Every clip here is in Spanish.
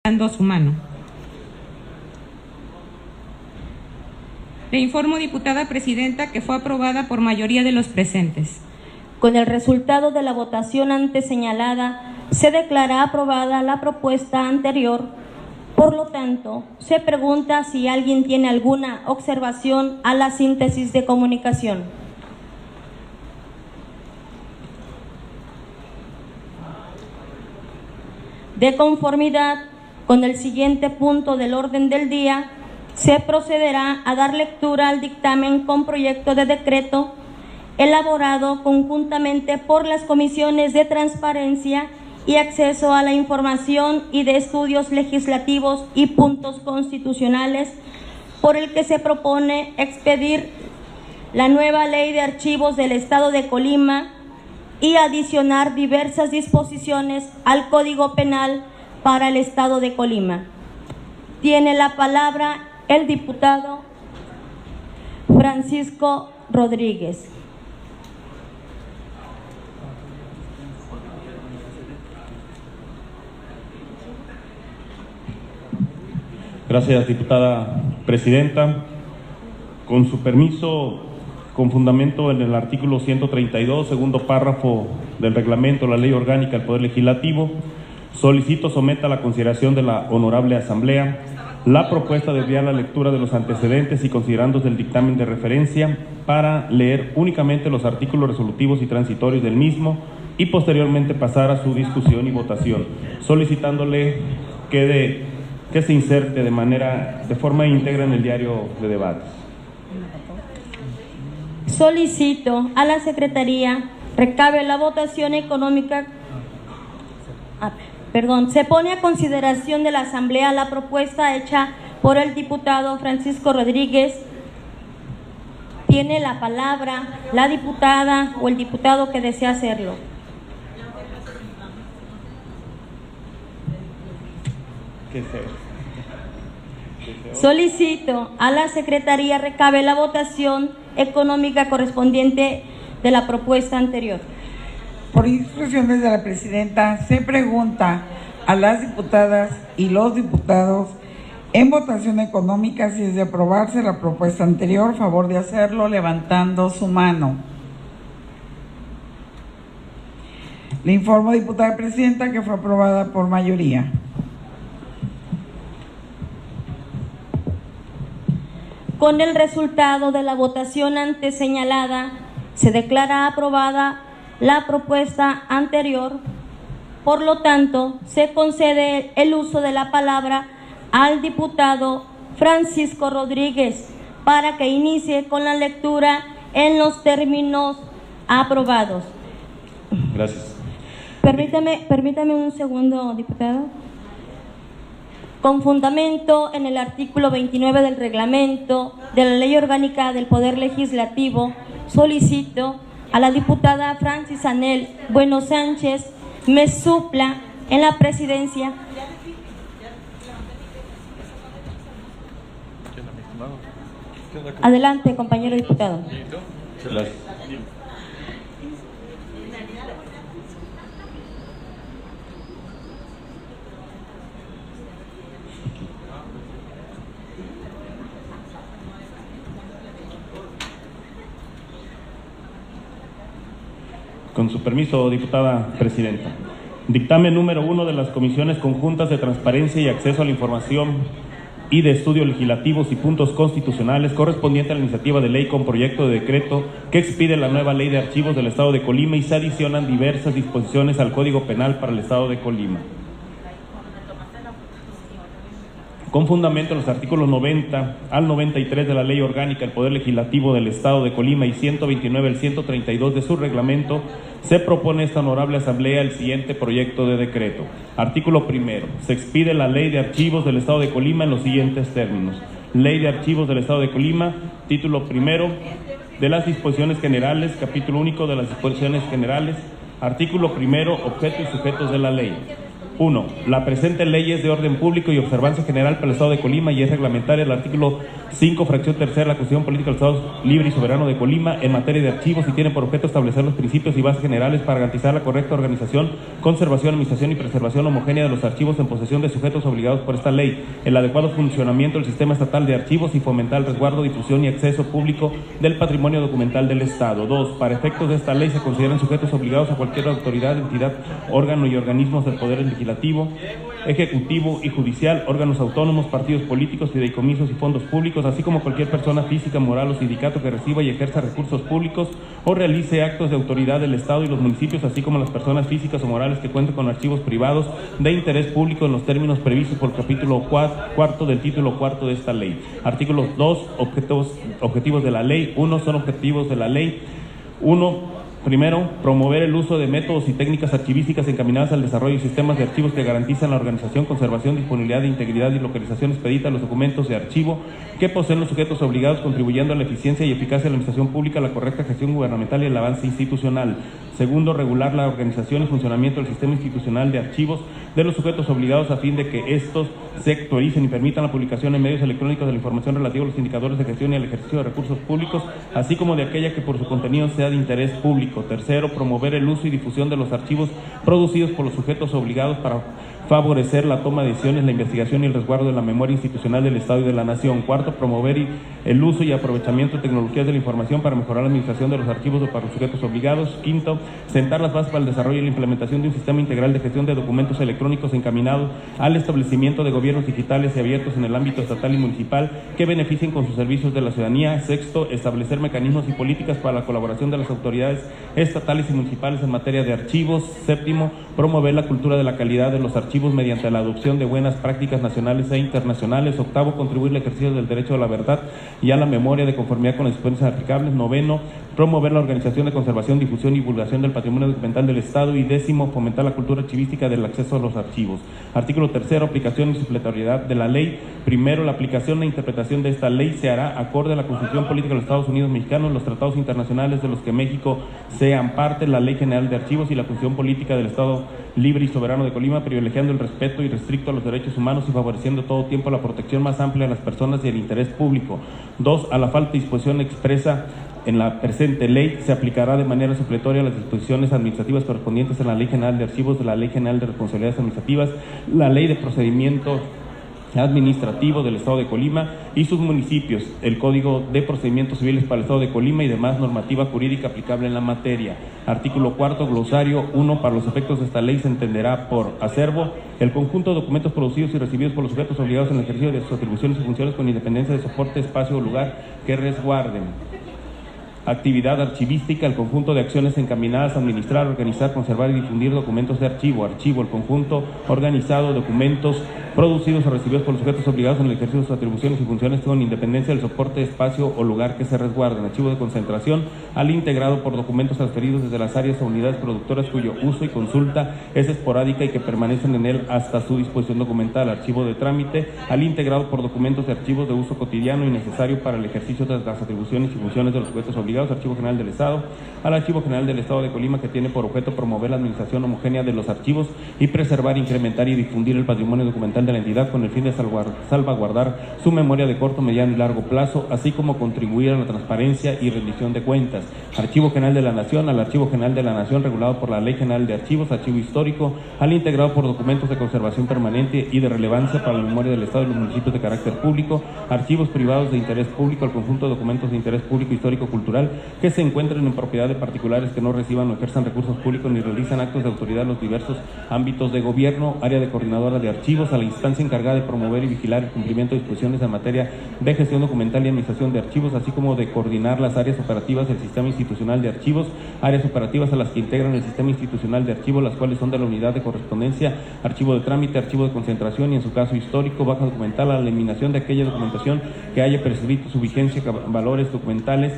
dando su mano. Le informo, diputada presidenta, que fue aprobada por mayoría de los presentes. Con el resultado de la votación antes señalada, se declara aprobada la propuesta anterior. Por lo tanto, se pregunta si alguien tiene alguna observación a la síntesis de comunicación. De conformidad con el siguiente punto del orden del día, se procederá a dar lectura al dictamen con proyecto de decreto elaborado conjuntamente por las comisiones de Transparencia y Acceso a la Información y de Estudios Legislativos y Puntos Constitucionales, por el que se propone expedir la nueva Ley de Archivos del Estado de Colima y adicionar diversas disposiciones al Código Penal para el Estado de Colima. Tiene la palabra el diputado Francisco Rodríguez. Gracias, diputada presidenta. Con su permiso, con fundamento en el artículo 132, segundo párrafo del reglamento de la Ley Orgánica del Poder Legislativo, solicito someta a la consideración de la Honorable Asamblea la propuesta de enviar la lectura de los antecedentes y considerandos del dictamen de referencia para leer únicamente los artículos resolutivos y transitorios del mismo y posteriormente pasar a su discusión y votación, solicitándole que se inserte de forma íntegra en el diario de debates. Solicito a la Secretaría recabe la votación económica. Se pone a consideración de la Asamblea la propuesta hecha por el diputado Francisco Rodríguez. Tiene la palabra la diputada o el diputado que desea hacerlo. Solicito a la Secretaría recabe la votación económica correspondiente de la propuesta anterior. Por instrucciones de la presidenta, se pregunta a las diputadas y los diputados en votación económica si es de aprobarse la propuesta anterior, favor de hacerlo levantando su mano. Le informo, diputada presidenta, que fue aprobada por mayoría. Con el resultado de la votación antes señalada, se declara aprobada la propuesta anterior. Por lo tanto, se concede el uso de la palabra al diputado Francisco Rodríguez para que inicie con la lectura en los términos aprobados. Gracias. Permítame un segundo, diputado. Con fundamento en el artículo 29 del reglamento de la Ley Orgánica del Poder Legislativo, solicito a la diputada Francis Anel Bueno Sánchez me supla en la presidencia. Adelante, compañero diputado. Gracias. Con su permiso, diputada presidenta. Dictamen número 1 de las Comisiones Conjuntas de Transparencia y Acceso a la Información y de Estudios Legislativos y Puntos Constitucionales correspondiente a la iniciativa de ley con proyecto de decreto que expide la nueva Ley de Archivos del Estado de Colima y se adicionan diversas disposiciones al Código Penal para el Estado de Colima. Con fundamento en los artículos 90 al 93 de la Ley Orgánica del Poder Legislativo del Estado de Colima y 129 al 132 de su reglamento, se propone a esta honorable Asamblea el siguiente proyecto de decreto. Artículo primero. Se expide la Ley de Archivos del Estado de Colima en los siguientes términos. Ley de Archivos del Estado de Colima, título primero de las disposiciones generales, capítulo único de las disposiciones generales, artículo primero, objeto y sujetos de la ley. 1. La presente ley es de orden público y observancia general para el Estado de Colima y es reglamentaria el artículo 5, fracción tercera de la Constitución Política del Estado Libre y Soberano de Colima en materia de archivos y tiene por objeto establecer los principios y bases generales para garantizar la correcta organización, conservación, administración y preservación homogénea de los archivos en posesión de sujetos obligados por esta ley, el adecuado funcionamiento del sistema estatal de archivos y fomentar el resguardo, difusión y acceso público del patrimonio documental del Estado. 2. Para efectos de esta ley se consideran sujetos obligados a cualquier autoridad, entidad, órgano y organismos del Poder Legislativo, Ejecutivo y Judicial, órganos autónomos, partidos políticos, fideicomisos y fondos públicos, así como cualquier persona física, moral o sindicato que reciba y ejerza recursos públicos o realice actos de autoridad del Estado y los municipios, así como las personas físicas o morales que cuenten con archivos privados de interés público en los términos previstos por el capítulo cuarto del título cuarto de esta ley. Artículo 2. Objetivos de la ley. 1. Son objetivos de la ley. 1. Primero, promover el uso de métodos y técnicas archivísticas encaminadas al desarrollo de sistemas de archivos que garantizan la organización, conservación, disponibilidad, integridad y localización expedita de los documentos de archivo que poseen los sujetos obligados, contribuyendo a la eficiencia y eficacia de la administración pública, la correcta gestión gubernamental y el avance institucional. Segundo, regular la organización y funcionamiento del sistema institucional de archivos de los sujetos obligados a fin de que estos se actualicen y permitan la publicación en medios electrónicos de la información relativa a los indicadores de gestión y al ejercicio de recursos públicos, así como de aquella que por su contenido sea de interés público. Tercero, promover el uso y difusión de los archivos producidos por los sujetos obligados para favorecer la toma de decisiones, la investigación y el resguardo de la memoria institucional del Estado y de la Nación. Cuarto, promover el uso y aprovechamiento de tecnologías de la información para mejorar la administración de los archivos para los sujetos obligados. Quinto, sentar las bases para el desarrollo y la implementación de un sistema integral de gestión de documentos electrónicos encaminado al establecimiento de gobiernos digitales y abiertos en el ámbito estatal y municipal que beneficien con sus servicios de la ciudadanía. Sexto, establecer mecanismos y políticas para la colaboración de las autoridades estatales y municipales en materia de archivos. Séptimo, promover la cultura de la calidad de los archivos mediante la adopción de buenas prácticas nacionales e internacionales. Octavo, contribuir al ejercicio del derecho a la verdad y a la memoria de conformidad con las disposiciones aplicables. Noveno, promover la organización de conservación, difusión y divulgación del patrimonio documental del Estado. Y décimo, fomentar la cultura archivística del acceso a los archivos. Artículo tercero, aplicación y supletoriedad de la ley. Primero, la aplicación e interpretación de esta ley se hará acorde a la Constitución Política de los Estados Unidos Mexicanos, los tratados internacionales de los que México sean parte, la Ley General de Archivos y la Constitución Política del Estado Libre y Soberano de Colima, privilegiando el respeto irrestricto a los derechos humanos y favoreciendo todo tiempo la protección más amplia de las personas y el interés público. 2. A la falta de disposición expresa en la presente ley, se aplicará de manera supletoria las disposiciones administrativas correspondientes en la Ley General de Archivos, de la Ley General de Responsabilidades Administrativas, la Ley de Procedimiento Administrativo del Estado de Colima y sus municipios, el Código de Procedimientos Civiles para el Estado de Colima y demás normativa jurídica aplicable en la materia. Artículo cuarto, glosario 1. Para los efectos de esta ley se entenderá por acervo el conjunto de documentos producidos y recibidos por los sujetos obligados en el ejercicio de sus atribuciones y funciones con independencia de soporte, espacio o lugar que resguarden. Actividad archivística, el conjunto de acciones encaminadas a administrar, organizar, conservar y difundir documentos de archivo. Archivo, el conjunto organizado de documentos producidos o recibidos por los sujetos obligados en el ejercicio de sus atribuciones y funciones con independencia del soporte, espacio o lugar que se resguarden. Archivo de concentración, al integrado por documentos transferidos desde las áreas a unidades productoras cuyo uso y consulta es esporádica y que permanecen en él hasta su disposición documental. Archivo de trámite, al integrado por documentos de archivos de uso cotidiano y necesario para el ejercicio de las atribuciones y funciones de los sujetos obligados. Archivo General del Estado, al Archivo General del Estado de Colima, que tiene por objeto promover la administración homogénea de los archivos y preservar, incrementar y difundir el patrimonio documental de la entidad con el fin de salvaguardar su memoria de corto, mediano y largo plazo, así como contribuir a la transparencia y rendición de cuentas. Archivo General de la Nación, al Archivo General de la Nación regulado por la Ley General de Archivos. Archivo Histórico, al integrado por documentos de conservación permanente y de relevancia para la memoria del Estado y los municipios de carácter público. Archivos privados de interés público, al conjunto de documentos de interés público, histórico, cultural que se encuentren en propiedad de particulares que no reciban o ejerzan recursos públicos ni realizan actos de autoridad en los diversos ámbitos de gobierno. Área de coordinadora de archivos, a la instancia encargada de promover y vigilar el cumplimiento de disposiciones en materia de gestión documental y administración de archivos, así como de coordinar las áreas operativas del sistema institucional de archivos. Áreas operativas a las que integran el sistema institucional de archivos, las cuales son de la unidad de correspondencia, archivo de trámite, archivo de concentración y en su caso histórico, baja documental, a la eliminación de aquella documentación que haya prescrito su vigencia, valores documentales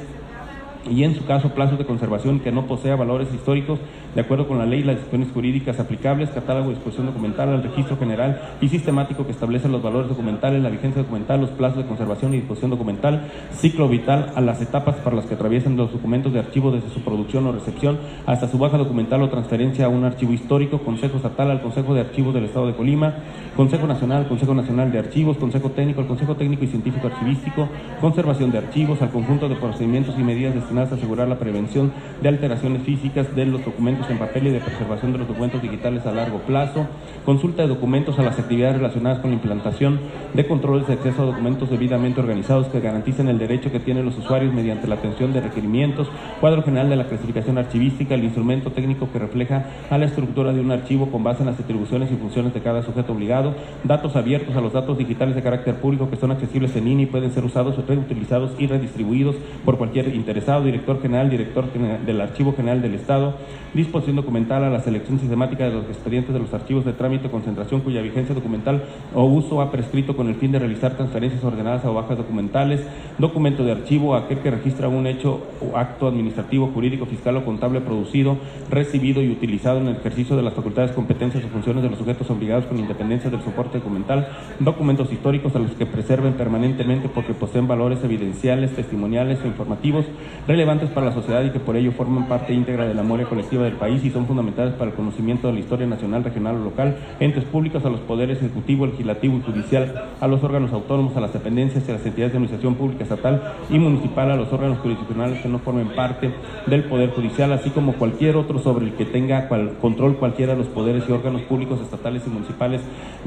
y en su caso plazos de conservación que no posea valores históricos de acuerdo con la ley y las disposiciones jurídicas aplicables, catálogo de disposición documental, al registro general y sistemático que establece los valores documentales, la vigencia documental, los plazos de conservación y disposición documental, ciclo vital, a las etapas para las que atraviesan los documentos de archivo desde su producción o recepción hasta su baja documental o transferencia a un archivo histórico, Consejo Estatal al Consejo de Archivos del Estado de Colima, Consejo Nacional al Consejo Nacional de Archivos, Consejo Técnico al Consejo Técnico y Científico Archivístico, conservación de archivos, al conjunto de procedimientos y medidas destinadas a asegurar la prevención de alteraciones físicas de los documentos en papel y de preservación de los documentos digitales a largo plazo, consulta de documentos a las actividades relacionadas con la implantación de controles de acceso a documentos debidamente organizados que garanticen el derecho que tienen los usuarios mediante la atención de requerimientos, cuadro general de la clasificación archivística, el instrumento técnico que refleja a la estructura de un archivo con base en las atribuciones y funciones de cada sujeto obligado, datos abiertos a los datos digitales de carácter público que son accesibles en línea y pueden ser usados, reutilizados y redistribuidos por cualquier interesado, director general del Archivo General del Estado, disposición documental a la selección sistemática de los expedientes de los archivos de trámite o concentración cuya vigencia documental o uso ha prescrito con el fin de realizar transferencias ordenadas o bajas documentales, documento de archivo, aquel que registra un hecho o acto administrativo, jurídico, fiscal o contable producido, recibido y utilizado en el ejercicio de las facultades, competencias o funciones de los sujetos obligados con independencia del soporte documental, documentos históricos a los que preserven permanentemente porque poseen valores evidenciales, testimoniales o informativos relevantes para la sociedad y que por ello forman parte íntegra de la memoria colectiva del país y son fundamentales para el conocimiento de la historia nacional, regional o local, entes públicos, a los poderes ejecutivo, legislativo y judicial, a los órganos autónomos, a las dependencias y a las entidades de administración pública estatal y municipal, a los órganos jurisdiccionales que no formen parte del Poder Judicial, así como cualquier otro sobre el que tenga control cualquiera de los poderes y órganos públicos estatales y municipales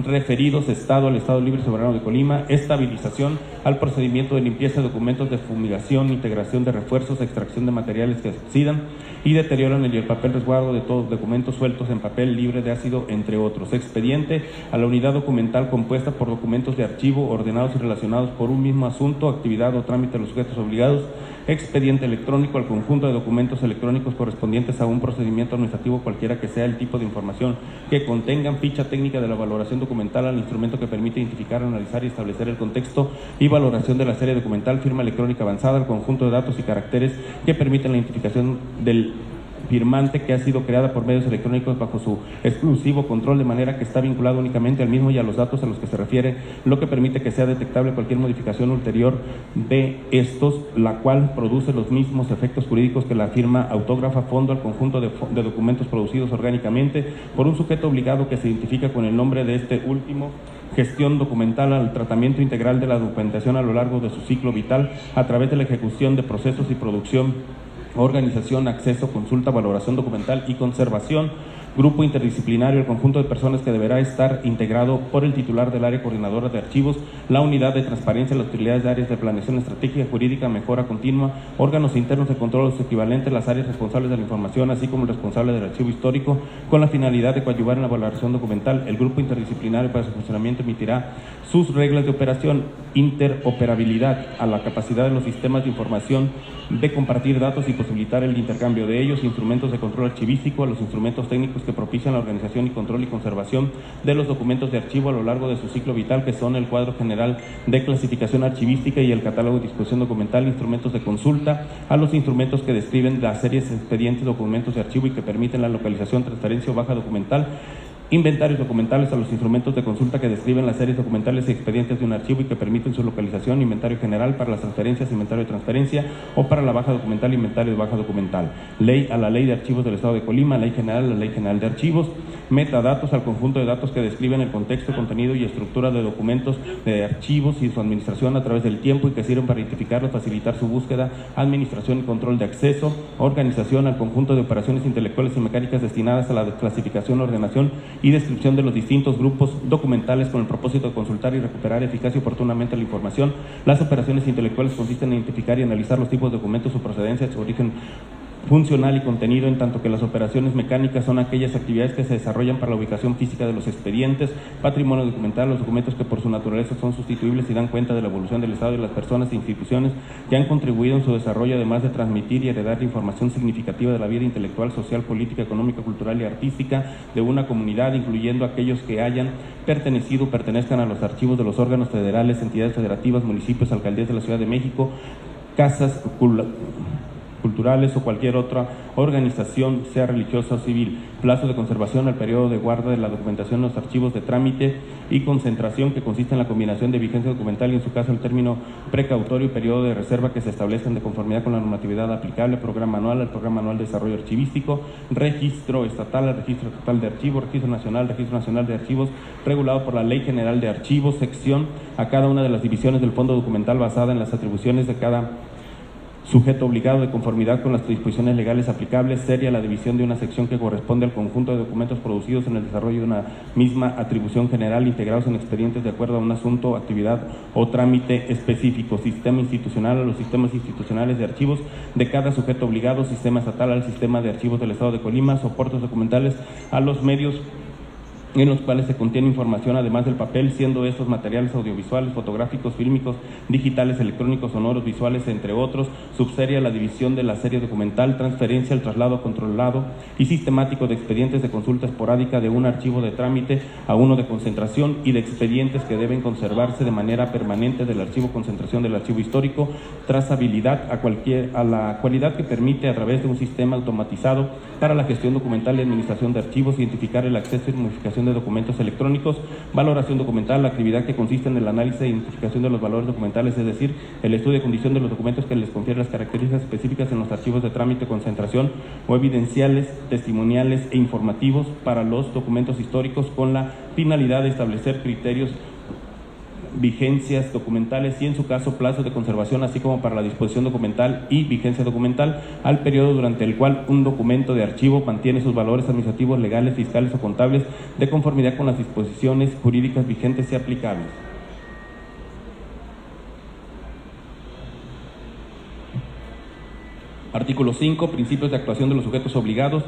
referidos, Estado, al Estado Libre y Soberano de Colima, estabilización al procedimiento de limpieza de documentos de fumigación, integración de refuerzos, extracción de materiales que oxidan y deterioran el papel resguardo de todos los documentos sueltos en papel libre de ácido, entre otros. Expediente a la unidad documental compuesta por documentos de archivo ordenados y relacionados por un mismo asunto, actividad o trámite de los sujetos obligados. Expediente electrónico al conjunto de documentos electrónicos correspondientes a un procedimiento administrativo cualquiera que sea el tipo de información que contengan ficha técnica de la valoración documental al instrumento que permite identificar, analizar y establecer el contexto y valoración de la serie documental, firma electrónica avanzada al conjunto de datos y caracteres que permiten la identificación del firmante que ha sido creada por medios electrónicos bajo su exclusivo control, de manera que está vinculado únicamente al mismo y a los datos a los que se refiere, lo que permite que sea detectable cualquier modificación ulterior de estos, la cual produce los mismos efectos jurídicos que la firma autógrafa fondo al conjunto de documentos producidos orgánicamente por un sujeto obligado que se identifica con el nombre de este último. Gestión documental al tratamiento integral de la documentación a lo largo de su ciclo vital a través de la ejecución de procesos y producción, organización, acceso, consulta, valoración documental y conservación. Grupo interdisciplinario, el conjunto de personas que deberá estar integrado por el titular del área coordinadora de archivos, la unidad de transparencia, las utilidades de áreas de planeación estratégica, jurídica, mejora continua, órganos internos de control, los equivalentes, las áreas responsables de la información, así como el responsable del archivo histórico, con la finalidad de coadyuvar en la valoración documental. El grupo interdisciplinario para su funcionamiento emitirá sus reglas de operación, interoperabilidad, a la capacidad de los sistemas de información de compartir datos y posibilitar el intercambio de ellos, instrumentos de control archivístico, a los instrumentos técnicos que propician la organización y control y conservación de los documentos de archivo a lo largo de su ciclo vital, que son el cuadro general de clasificación archivística y el catálogo de disposición documental, instrumentos de consulta, a los instrumentos que describen las series, expedientes, documentos de archivo y que permiten la localización, transferencia o baja documental, inventarios documentales, a los instrumentos de consulta que describen las series documentales y expedientes de un archivo y que permiten su localización, inventario general para las transferencias, inventario de transferencia o para la baja documental, inventario de baja documental. Ley a la Ley de Archivos del Estado de Colima, Ley General a la Ley General de Archivos. Metadatos al conjunto de datos que describen el contexto, contenido y estructura de documentos de archivos y su administración a través del tiempo y que sirven para identificarlos, facilitar su búsqueda, administración y control de acceso. Organización al conjunto de operaciones intelectuales y mecánicas destinadas a la clasificación, ordenación y descripción de los distintos grupos documentales con el propósito de consultar y recuperar eficaz y oportunamente la información. Las operaciones intelectuales consisten en identificar y analizar los tipos de documentos, su procedencia, su origen funcional y contenido, en tanto que las operaciones mecánicas son aquellas actividades que se desarrollan para la ubicación física de los expedientes, patrimonio documental, los documentos que por su naturaleza son sustituibles y dan cuenta de la evolución del Estado y de las personas e instituciones que han contribuido en su desarrollo, además de transmitir y heredar información significativa de la vida intelectual, social, política, económica, cultural y artística de una comunidad, incluyendo aquellos que hayan pertenecido o pertenezcan a los archivos de los órganos federales, entidades federativas, municipios, alcaldías de la Ciudad de México, casas culturales o cualquier otra organización, sea religiosa o civil. Plazo de conservación, el periodo de guarda de la documentación en los archivos de trámite y concentración, que consiste en la combinación de vigencia documental y, en su caso, el término precautorio y periodo de reserva que se establezcan de conformidad con la normatividad aplicable, programa anual, el programa anual de desarrollo archivístico, registro estatal, el registro estatal de archivos, registro nacional de archivos, regulado por la Ley General de Archivos, sección a cada una de las divisiones del fondo documental basada en las atribuciones de cada sujeto obligado de conformidad con las disposiciones legales aplicables, seria la división de una sección que corresponde al conjunto de documentos producidos en el desarrollo de una misma atribución general, integrados en expedientes de acuerdo a un asunto, actividad o trámite específico, sistema institucional a los sistemas institucionales de archivos de cada sujeto obligado, sistema estatal al sistema de archivos del Estado de Colima, soportes documentales a los medios en los cuales se contiene información además del papel, siendo estos materiales audiovisuales, fotográficos, fílmicos, digitales, electrónicos, sonoros, visuales, entre otros. Subserie a la división de la serie documental, transferencia, el traslado controlado y sistemático de expedientes de consulta esporádica de un archivo de trámite a uno de concentración y de expedientes que deben conservarse de manera permanente del archivo concentración del archivo histórico, trazabilidad a la cualidad que permite, a través de un sistema automatizado para la gestión documental y administración de archivos, identificar el acceso y modificación de documentos electrónicos, valoración documental, la actividad que consiste en el análisis e identificación de los valores documentales, es decir, el estudio de condición de los documentos que les confiere las características específicas en los archivos de trámite, concentración o evidenciales, testimoniales e informativos para los documentos históricos, con la finalidad de establecer criterios, vigencias documentales y, en su caso, plazos de conservación, así como para la disposición documental y vigencia documental al periodo durante el cual un documento de archivo mantiene sus valores administrativos, legales, fiscales o contables de conformidad con las disposiciones jurídicas vigentes y aplicables. Artículo 5. Principios de actuación de los sujetos obligados.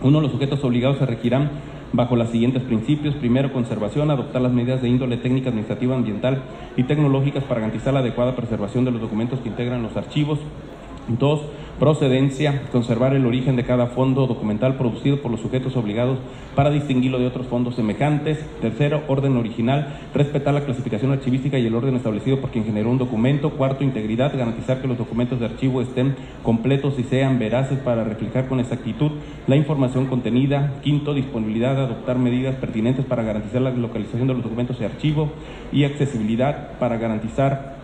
1. Los sujetos obligados se regirán bajo los siguientes principios. Primero, conservación, adoptar las medidas de índole técnica, administrativa, ambiental y tecnológicas para garantizar la adecuada preservación de los documentos que integran los archivos. 2. Procedencia, conservar el origen de cada fondo documental producido por los sujetos obligados para distinguirlo de otros fondos semejantes. 3. Orden original, respetar la clasificación archivística y el orden establecido por quien generó un documento. 4. Integridad, garantizar que los documentos de archivo estén completos y sean veraces para reflejar con exactitud la información contenida. 5. Disponibilidad, adoptar medidas pertinentes para garantizar la localización de los documentos de archivo y accesibilidad para garantizar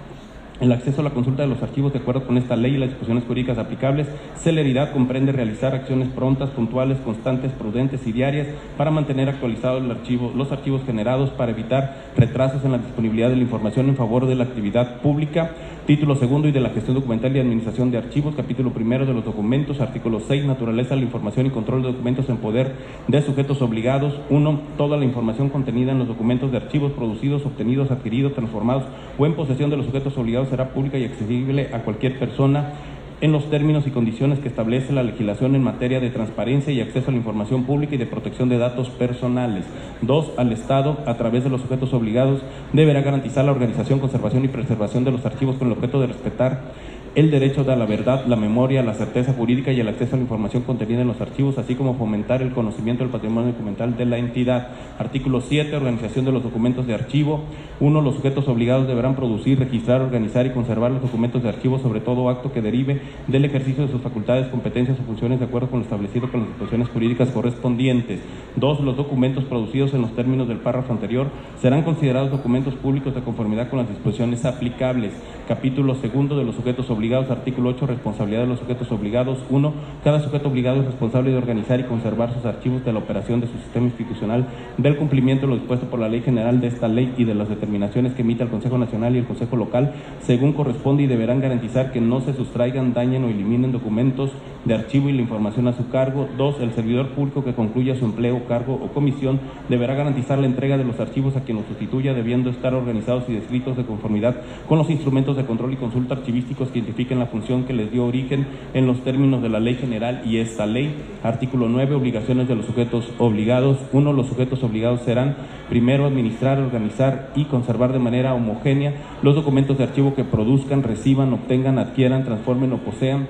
el acceso a la consulta de los archivos de acuerdo con esta ley y las disposiciones jurídicas aplicables. Celeridad comprende realizar acciones prontas, puntuales, constantes, prudentes y diarias para mantener actualizados los archivos generados, para evitar retrasos en la disponibilidad de la información en favor de la actividad pública. Título segundo y de la gestión documental y administración de archivos. Capítulo primero de los documentos. Artículo 6. Naturaleza de la información y control de documentos en poder de sujetos obligados. 1. Toda la información contenida en los documentos de archivos producidos, obtenidos, adquiridos, transformados o en posesión de los sujetos obligados será pública y accesible a cualquier persona en los términos y condiciones que establece la legislación en materia de transparencia y acceso a la información pública y de protección de datos personales. 2. Al Estado, a través de los sujetos obligados, deberá garantizar la organización, conservación y preservación de los archivos con el objeto de respetar el derecho a la verdad, la memoria, la certeza jurídica y el acceso a la información contenida en los archivos, así como fomentar el conocimiento del patrimonio documental de la entidad. Artículo 7. Organización de los documentos de archivo. 1. Los sujetos obligados deberán producir, registrar, organizar y conservar los documentos de archivo sobre todo acto que derive del ejercicio de sus facultades, competencias o funciones de acuerdo con lo establecido con las disposiciones jurídicas correspondientes. 2. Los documentos producidos en los términos del párrafo anterior serán considerados documentos públicos de conformidad con las disposiciones aplicables. Capítulo segundo de los sujetos obligados. Artículo 8. Responsabilidad de los sujetos obligados. 1. Cada sujeto obligado es responsable de organizar y conservar sus archivos, de la operación de su sistema institucional, del cumplimiento de lo dispuesto por la ley general, de esta ley y de las determinaciones que emita el Consejo Nacional y el Consejo Local, según corresponde, y deberán garantizar que no se sustraigan, dañen o eliminen documentos de archivo y la información a su cargo. 2. El servidor público que concluya su empleo, cargo o comisión deberá garantizar la entrega de los archivos a quien los sustituya, debiendo estar organizados y descritos de conformidad con los instrumentos de control y consulta archivísticos que identifiquen la función que les dio origen en los términos de la ley general y esta ley. Artículo 9. Obligaciones de los sujetos obligados. 1. Los sujetos obligados serán: primero, administrar, organizar y conservar de manera homogénea los documentos de archivo que produzcan, reciban, obtengan, adquieran, transformen o posean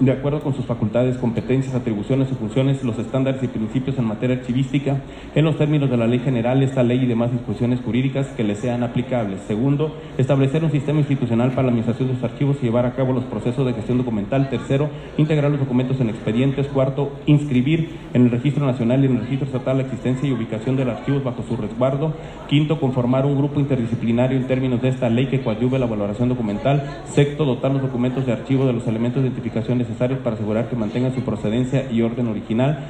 de acuerdo con sus facultades, competencias, atribuciones y funciones, los estándares y principios en materia archivística, en los términos de la ley general, esta ley y demás disposiciones jurídicas que le sean aplicables. Segundo, establecer un sistema institucional para la administración de sus archivos y llevar a cabo los procesos de gestión documental. Tercero, integrar los documentos en expedientes. Cuarto, inscribir en el Registro Nacional y en el Registro Estatal la existencia y ubicación de los archivos bajo su resguardo. Quinto, conformar un grupo interdisciplinario en términos de esta ley que coadyuve la valoración documental. Sexto, dotar los documentos de archivo de los elementos de identificación necesarios para asegurar que mantengan su procedencia y orden original.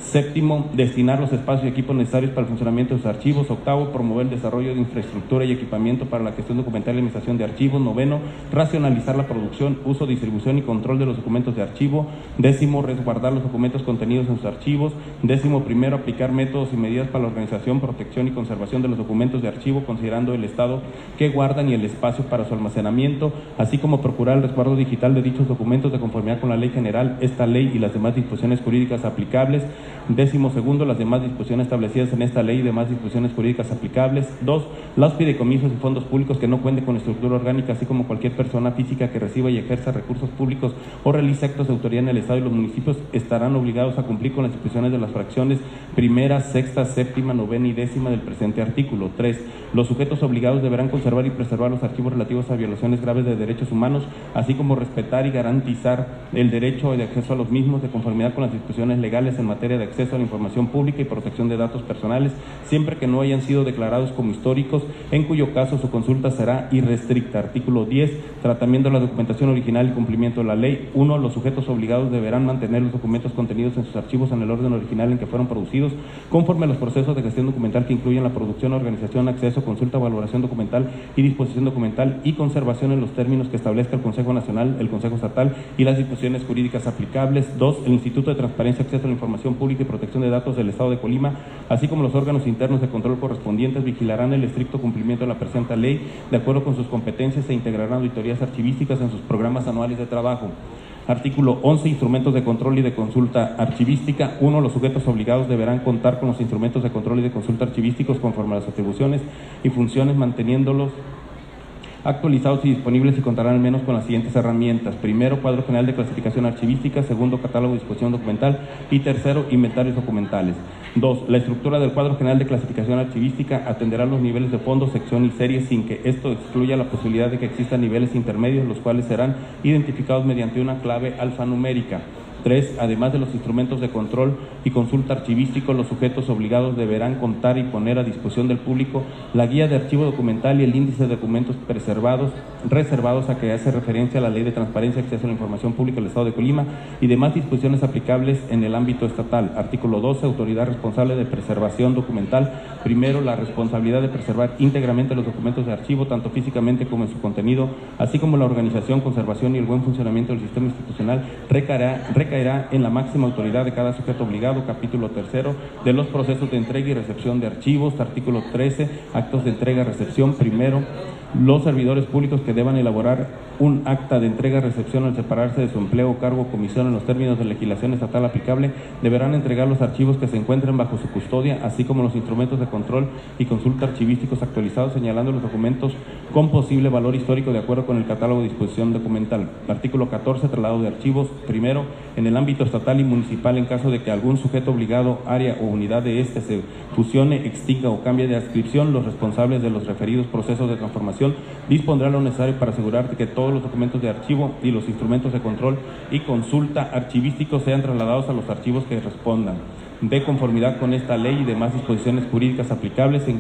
Séptimo, destinar los espacios y equipos necesarios para el funcionamiento de sus archivos. Octavo, promover el desarrollo de infraestructura y equipamiento para la gestión documental y administración de archivos. Noveno, racionalizar la producción, uso, distribución y control de los documentos de archivo. Décimo, resguardar los documentos contenidos en sus archivos. Décimo primero, aplicar métodos y medidas para la organización, protección y conservación de los documentos de archivo, considerando el estado que guardan y el espacio para su almacenamiento, así como procurar el resguardo digital de dichos documentos de conformidad con la ley general, esta ley y las demás disposiciones jurídicas aplicables. Décimo segundo, las demás disposiciones establecidas en esta ley y demás disposiciones jurídicas aplicables. Dos, los fideicomisos y fondos públicos que no cuenten con estructura orgánica, así como cualquier persona física que reciba y ejerza recursos públicos o realice actos de autoridad en el Estado y los municipios, estarán obligados a cumplir con las disposiciones de las fracciones primera, sexta, séptima, novena y décima del presente artículo. Tres, los sujetos obligados deberán conservar y preservar los archivos relativos a violaciones graves de derechos humanos, así como respetar y garantizar el derecho de acceso a los mismos de conformidad con las disposiciones legales en materia de acceso a la información pública y protección de datos personales, siempre que no hayan sido declarados como históricos, en cuyo caso su consulta será irrestricta. Artículo 10. Tratamiento de la documentación original y cumplimiento de la ley. 1. Los sujetos obligados deberán mantener los documentos contenidos en sus archivos en el orden original en que fueron producidos, conforme a los procesos de gestión documental que incluyen la producción, organización, acceso, consulta, valoración documental y disposición documental y conservación en los términos que establezca el Consejo Nacional, el Consejo Estatal y las disposiciones jurídicas aplicables. 2. El Instituto de Transparencia, Acceso a la Información Pública y Protección de Datos del Estado de Colima, así como los órganos internos de control correspondientes, vigilarán el estricto cumplimiento de la presente ley de acuerdo con sus competencias e integrarán auditorías archivísticas en sus programas anuales de trabajo. Artículo 11. Instrumentos de control y de consulta archivística. 1. Los sujetos obligados deberán contar con los instrumentos de control y de consulta archivísticos conforme a las atribuciones y funciones, manteniéndolos actualizados y disponibles, y contarán al menos con las siguientes herramientas. Primero, cuadro general de clasificación archivística. Segundo, catálogo de disposición documental. Y tercero, inventarios documentales. 2. La estructura del cuadro general de clasificación archivística atenderá los niveles de fondo, sección y serie, sin que esto excluya la posibilidad de que existan niveles intermedios, los cuales serán identificados mediante una clave alfanumérica. 3. Además de los instrumentos de control y consulta archivístico, los sujetos obligados deberán contar y poner a disposición del público la guía de archivo documental y el índice de documentos reservados a que hace referencia a la Ley de Transparencia, Acceso a la Información Pública del Estado de Colima y demás disposiciones aplicables en el ámbito estatal. Artículo 12. Autoridad responsable de preservación documental. Primero, la responsabilidad de preservar íntegramente los documentos de archivo, tanto físicamente como en su contenido, así como la organización, conservación y el buen funcionamiento del sistema institucional recaerá en la máxima autoridad de cada sujeto obligado. Capítulo 3 de los procesos de entrega y recepción de archivos. Artículo 13. Actos de entrega y recepción. Primero, los servidores públicos que deban elaborar un acta de entrega y recepción al separarse de su empleo o cargo o comisión en los términos de legislación estatal aplicable deberán entregar los archivos que se encuentren bajo su custodia, así como los instrumentos de control y consulta archivísticos actualizados, señalando los documentos con posible valor histórico de acuerdo con el catálogo de disposición documental. Artículo 14. Traslado de archivos. Primero, en el ámbito estatal y municipal, en caso de que algún sujeto obligado, área o unidad de este se fusione, extinga o cambie de adscripción, los responsables de los referidos procesos de transformación dispondrán lo necesario para asegurar que todos los documentos de archivo y los instrumentos de control y consulta archivísticos sean trasladados a los archivos que respondan. De conformidad con esta ley y demás disposiciones jurídicas aplicables, en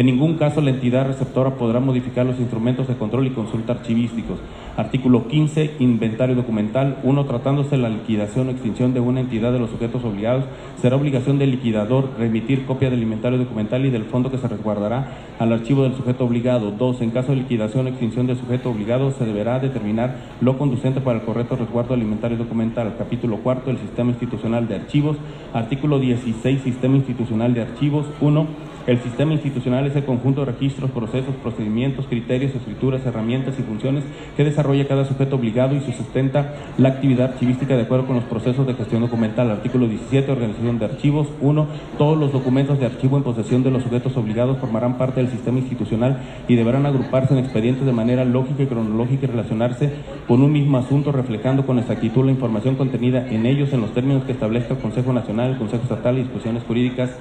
ningún caso la entidad receptora podrá modificar los instrumentos de control y consulta archivísticos. Artículo 15. Inventario documental. 1. Tratándose de la liquidación o extinción de una entidad de los sujetos obligados, será obligación del liquidador remitir copia del inventario documental y del fondo que se resguardará al archivo del sujeto obligado. 2. En caso de liquidación o extinción del sujeto obligado, se deberá determinar lo conducente para el correcto resguardo del inventario documental. Capítulo 4. El sistema institucional de archivos. Artículo 16. Sistema institucional de archivos. 1. El sistema institucional es el conjunto de registros, procesos, procedimientos, criterios, escrituras, herramientas y funciones que desarrolla cada sujeto obligado y sustenta la actividad archivística de acuerdo con los procesos de gestión documental. Artículo 17, organización de archivos. 1. Todos los documentos de archivo en posesión de los sujetos obligados formarán parte del sistema institucional y deberán agruparse en expedientes de manera lógica y cronológica y relacionarse con un mismo asunto, reflejando con exactitud la información contenida en ellos en los términos que establezca el Consejo Nacional, el Consejo Estatal y disposiciones jurídicas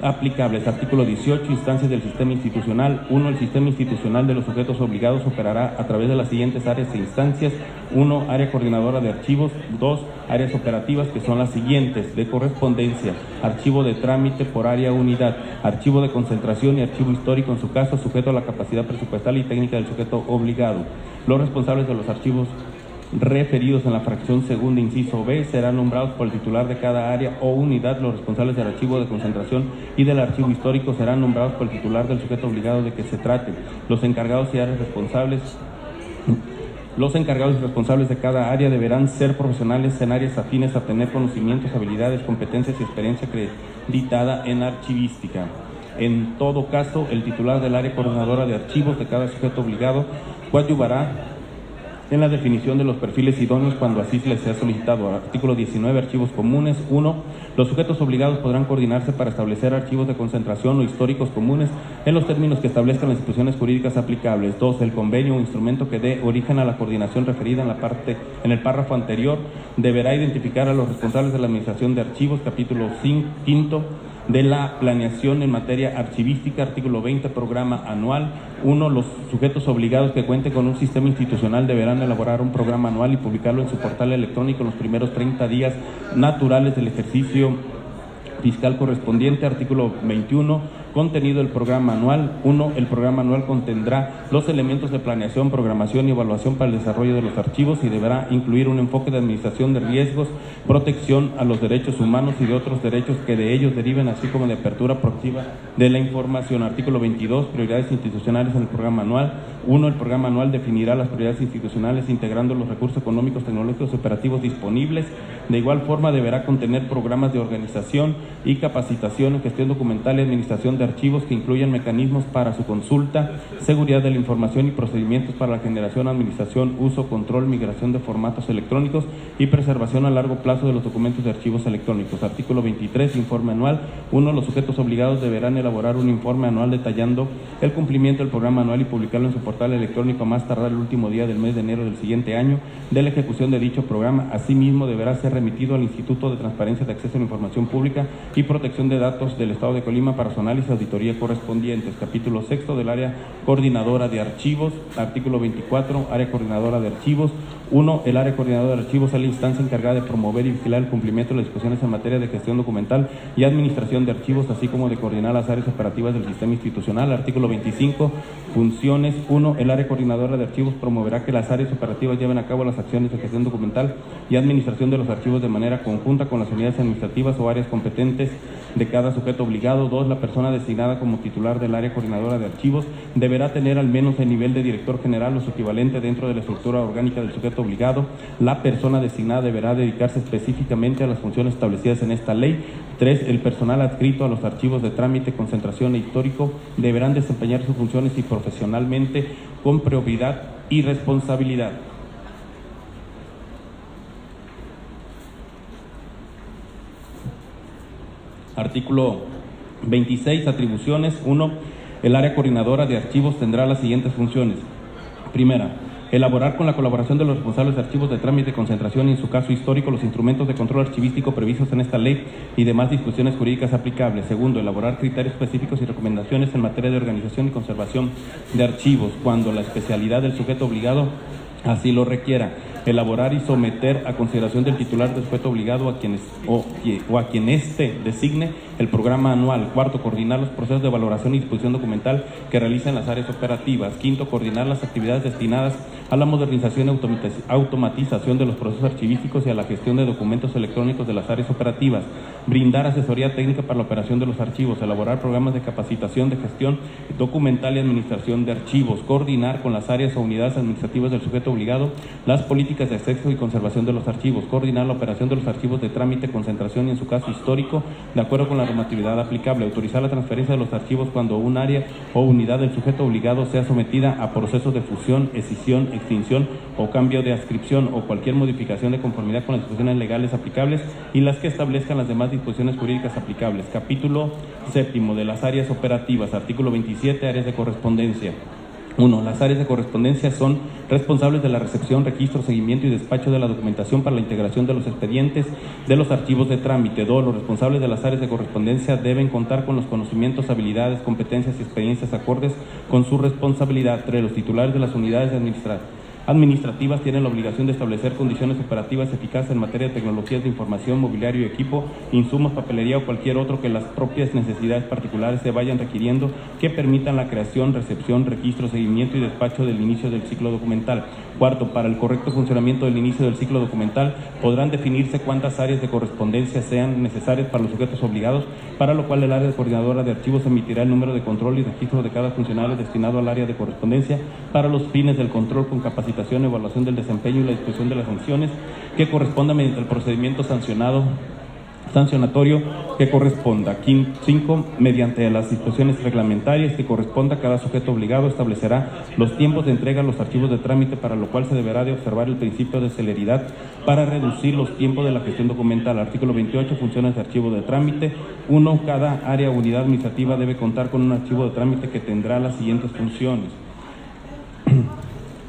aplicables. Artículo 18. Instancias del sistema institucional. 1. El sistema institucional de los sujetos obligados operará a través de las siguientes áreas e instancias. 1. Área coordinadora de archivos. 2. Áreas operativas, que son las siguientes: de correspondencia, archivo de trámite por área o unidad, archivo de concentración y archivo histórico, en su caso sujeto a la capacidad presupuestal y técnica del sujeto obligado. Los responsables de los archivos referidos en la fracción segunda, inciso B, serán nombrados por el titular de cada área o unidad. Los responsables del archivo de concentración y del archivo histórico serán nombrados por el titular del sujeto obligado de que se trate. Los encargados y responsables de cada área deberán ser profesionales en áreas afines a tener conocimientos, habilidades, competencias y experiencia acreditada en archivística. En todo caso, el titular del área coordinadora de archivos de cada sujeto obligado coadyuvará en la definición de los perfiles idóneos cuando así les sea solicitado. Artículo 19. Archivos comunes. 1. Los sujetos obligados podrán coordinarse para establecer archivos de concentración o históricos comunes en los términos que establezcan las instituciones jurídicas aplicables. 2. El convenio o instrumento que dé origen a la coordinación referida en el párrafo anterior deberá identificar a los responsables de la administración de archivos. Capítulo 5 de la planeación en materia archivística. Artículo 20. Programa anual. 1. Los sujetos obligados que cuenten con un sistema institucional deberán elaborar un programa anual y publicarlo en su portal electrónico en los primeros 30 días naturales del ejercicio fiscal correspondiente. Artículo 21. Contenido del programa anual. 1. El programa anual contendrá los elementos de planeación, programación y evaluación para el desarrollo de los archivos y deberá incluir un enfoque de administración de riesgos, protección a los derechos humanos y de otros derechos que de ellos deriven, así como de apertura proactiva de la información. Artículo 22. Prioridades institucionales en el programa anual. 1. El programa anual definirá las prioridades institucionales integrando los recursos económicos, tecnológicos y operativos disponibles. De igual forma, deberá contener programas de organización y capacitación en gestión documental y administración de archivos que incluyan mecanismos para su consulta, seguridad de la información y procedimientos para la generación, administración, uso, control, migración de formatos electrónicos y preservación a largo plazo de los documentos de archivos electrónicos. Artículo 23. Informe anual. 1. Los sujetos obligados deberán elaborar un informe anual detallando el cumplimiento del programa anual y publicarlo en su portal electrónico a más tardar el último día del mes de enero del siguiente año de la ejecución de dicho programa. Asimismo, deberá ser remitido al Instituto de Transparencia de Acceso a la Información Pública y Protección de Datos del Estado de Colima para su análisis de auditoría correspondientes. Capítulo 6 del área coordinadora de archivos. Artículo 24. Área coordinadora de archivos. 1. El área coordinadora de archivos es la instancia encargada de promover y vigilar el cumplimiento de las disposiciones en materia de gestión documental y administración de archivos, así como de coordinar las áreas operativas del sistema institucional. Artículo 25. Funciones. 1. El área coordinadora de archivos promoverá que las áreas operativas lleven a cabo las acciones de gestión documental y administración de los archivos de manera conjunta con las unidades administrativas o áreas competentes de cada sujeto obligado. 2. La persona designada como titular del área coordinadora de archivos deberá tener al menos el nivel de director general o su equivalente dentro de la estructura orgánica del sujeto obligado. La persona designada deberá dedicarse específicamente a las funciones establecidas en esta ley. 3. El personal adscrito a los archivos de trámite, concentración e histórico deberán desempeñar sus funciones y profesionalmente con probidad y responsabilidad. Artículo 26. Atribuciones. 1. El área coordinadora de archivos tendrá las siguientes funciones. Primera, elaborar con la colaboración de los responsables de archivos de trámite, concentración y en su caso histórico los instrumentos de control archivístico previstos en esta ley y demás disposiciones jurídicas aplicables. Segundo, elaborar criterios específicos y recomendaciones en materia de organización y conservación de archivos cuando la especialidad del sujeto obligado así lo requiera. Elaborar y someter a consideración del titular del sujeto obligado a quien éste designe el programa anual. Cuarto, coordinar los procesos de valoración y disposición documental que realizan las áreas operativas. Quinto, coordinar las actividades destinadas a la modernización y automatización de los procesos archivísticos y a la gestión de documentos electrónicos de las áreas operativas. Brindar asesoría técnica para la operación de los archivos. Elaborar programas de capacitación de gestión documental y administración de archivos. Coordinar con las áreas o unidades administrativas del sujeto obligado las políticas de acceso y conservación de los archivos. Coordinar la operación de los archivos de trámite, concentración y en su caso histórico de acuerdo con las la normatividad aplicable, autorizar la transferencia de los archivos cuando un área o unidad del sujeto obligado sea sometida a procesos de fusión, escisión, extinción o cambio de adscripción o cualquier modificación de conformidad con las disposiciones legales aplicables y las que establezcan las demás disposiciones jurídicas aplicables. Capítulo séptimo de las áreas operativas. Artículo 27. Áreas de correspondencia. 1. Las áreas de correspondencia son responsables de la recepción, registro, seguimiento y despacho de la documentación para la integración de los expedientes de los archivos de trámite. 2. Los responsables de las áreas de correspondencia deben contar con los conocimientos, habilidades, competencias y experiencias acordes con su responsabilidad. 3. Los titulares de las unidades administrativas tienen la obligación de establecer condiciones operativas eficaces en materia de tecnologías de información, mobiliario y equipo, insumos, papelería o cualquier otro que las propias necesidades particulares se vayan requiriendo que permitan la creación, recepción, registro, seguimiento y despacho del inicio del ciclo documental. 4. Para el correcto funcionamiento del inicio del ciclo documental podrán definirse cuántas áreas de correspondencia sean necesarias para los sujetos obligados, para lo cual el área coordinadora de archivos emitirá el número de control y registro de cada funcionario destinado al área de correspondencia para los fines del control con capacitación, evaluación del desempeño y la disposición de las sanciones que corresponda mediante el procedimiento sancionatorio que corresponda. 5. Mediante las disposiciones reglamentarias que corresponda, cada sujeto obligado establecerá los tiempos de entrega a los archivos de trámite, para lo cual se deberá de observar el principio de celeridad para reducir los tiempos de la gestión documental. Artículo 28. Funciones de archivo de trámite. 1. Cada área o unidad administrativa debe contar con un archivo de trámite que tendrá las siguientes funciones.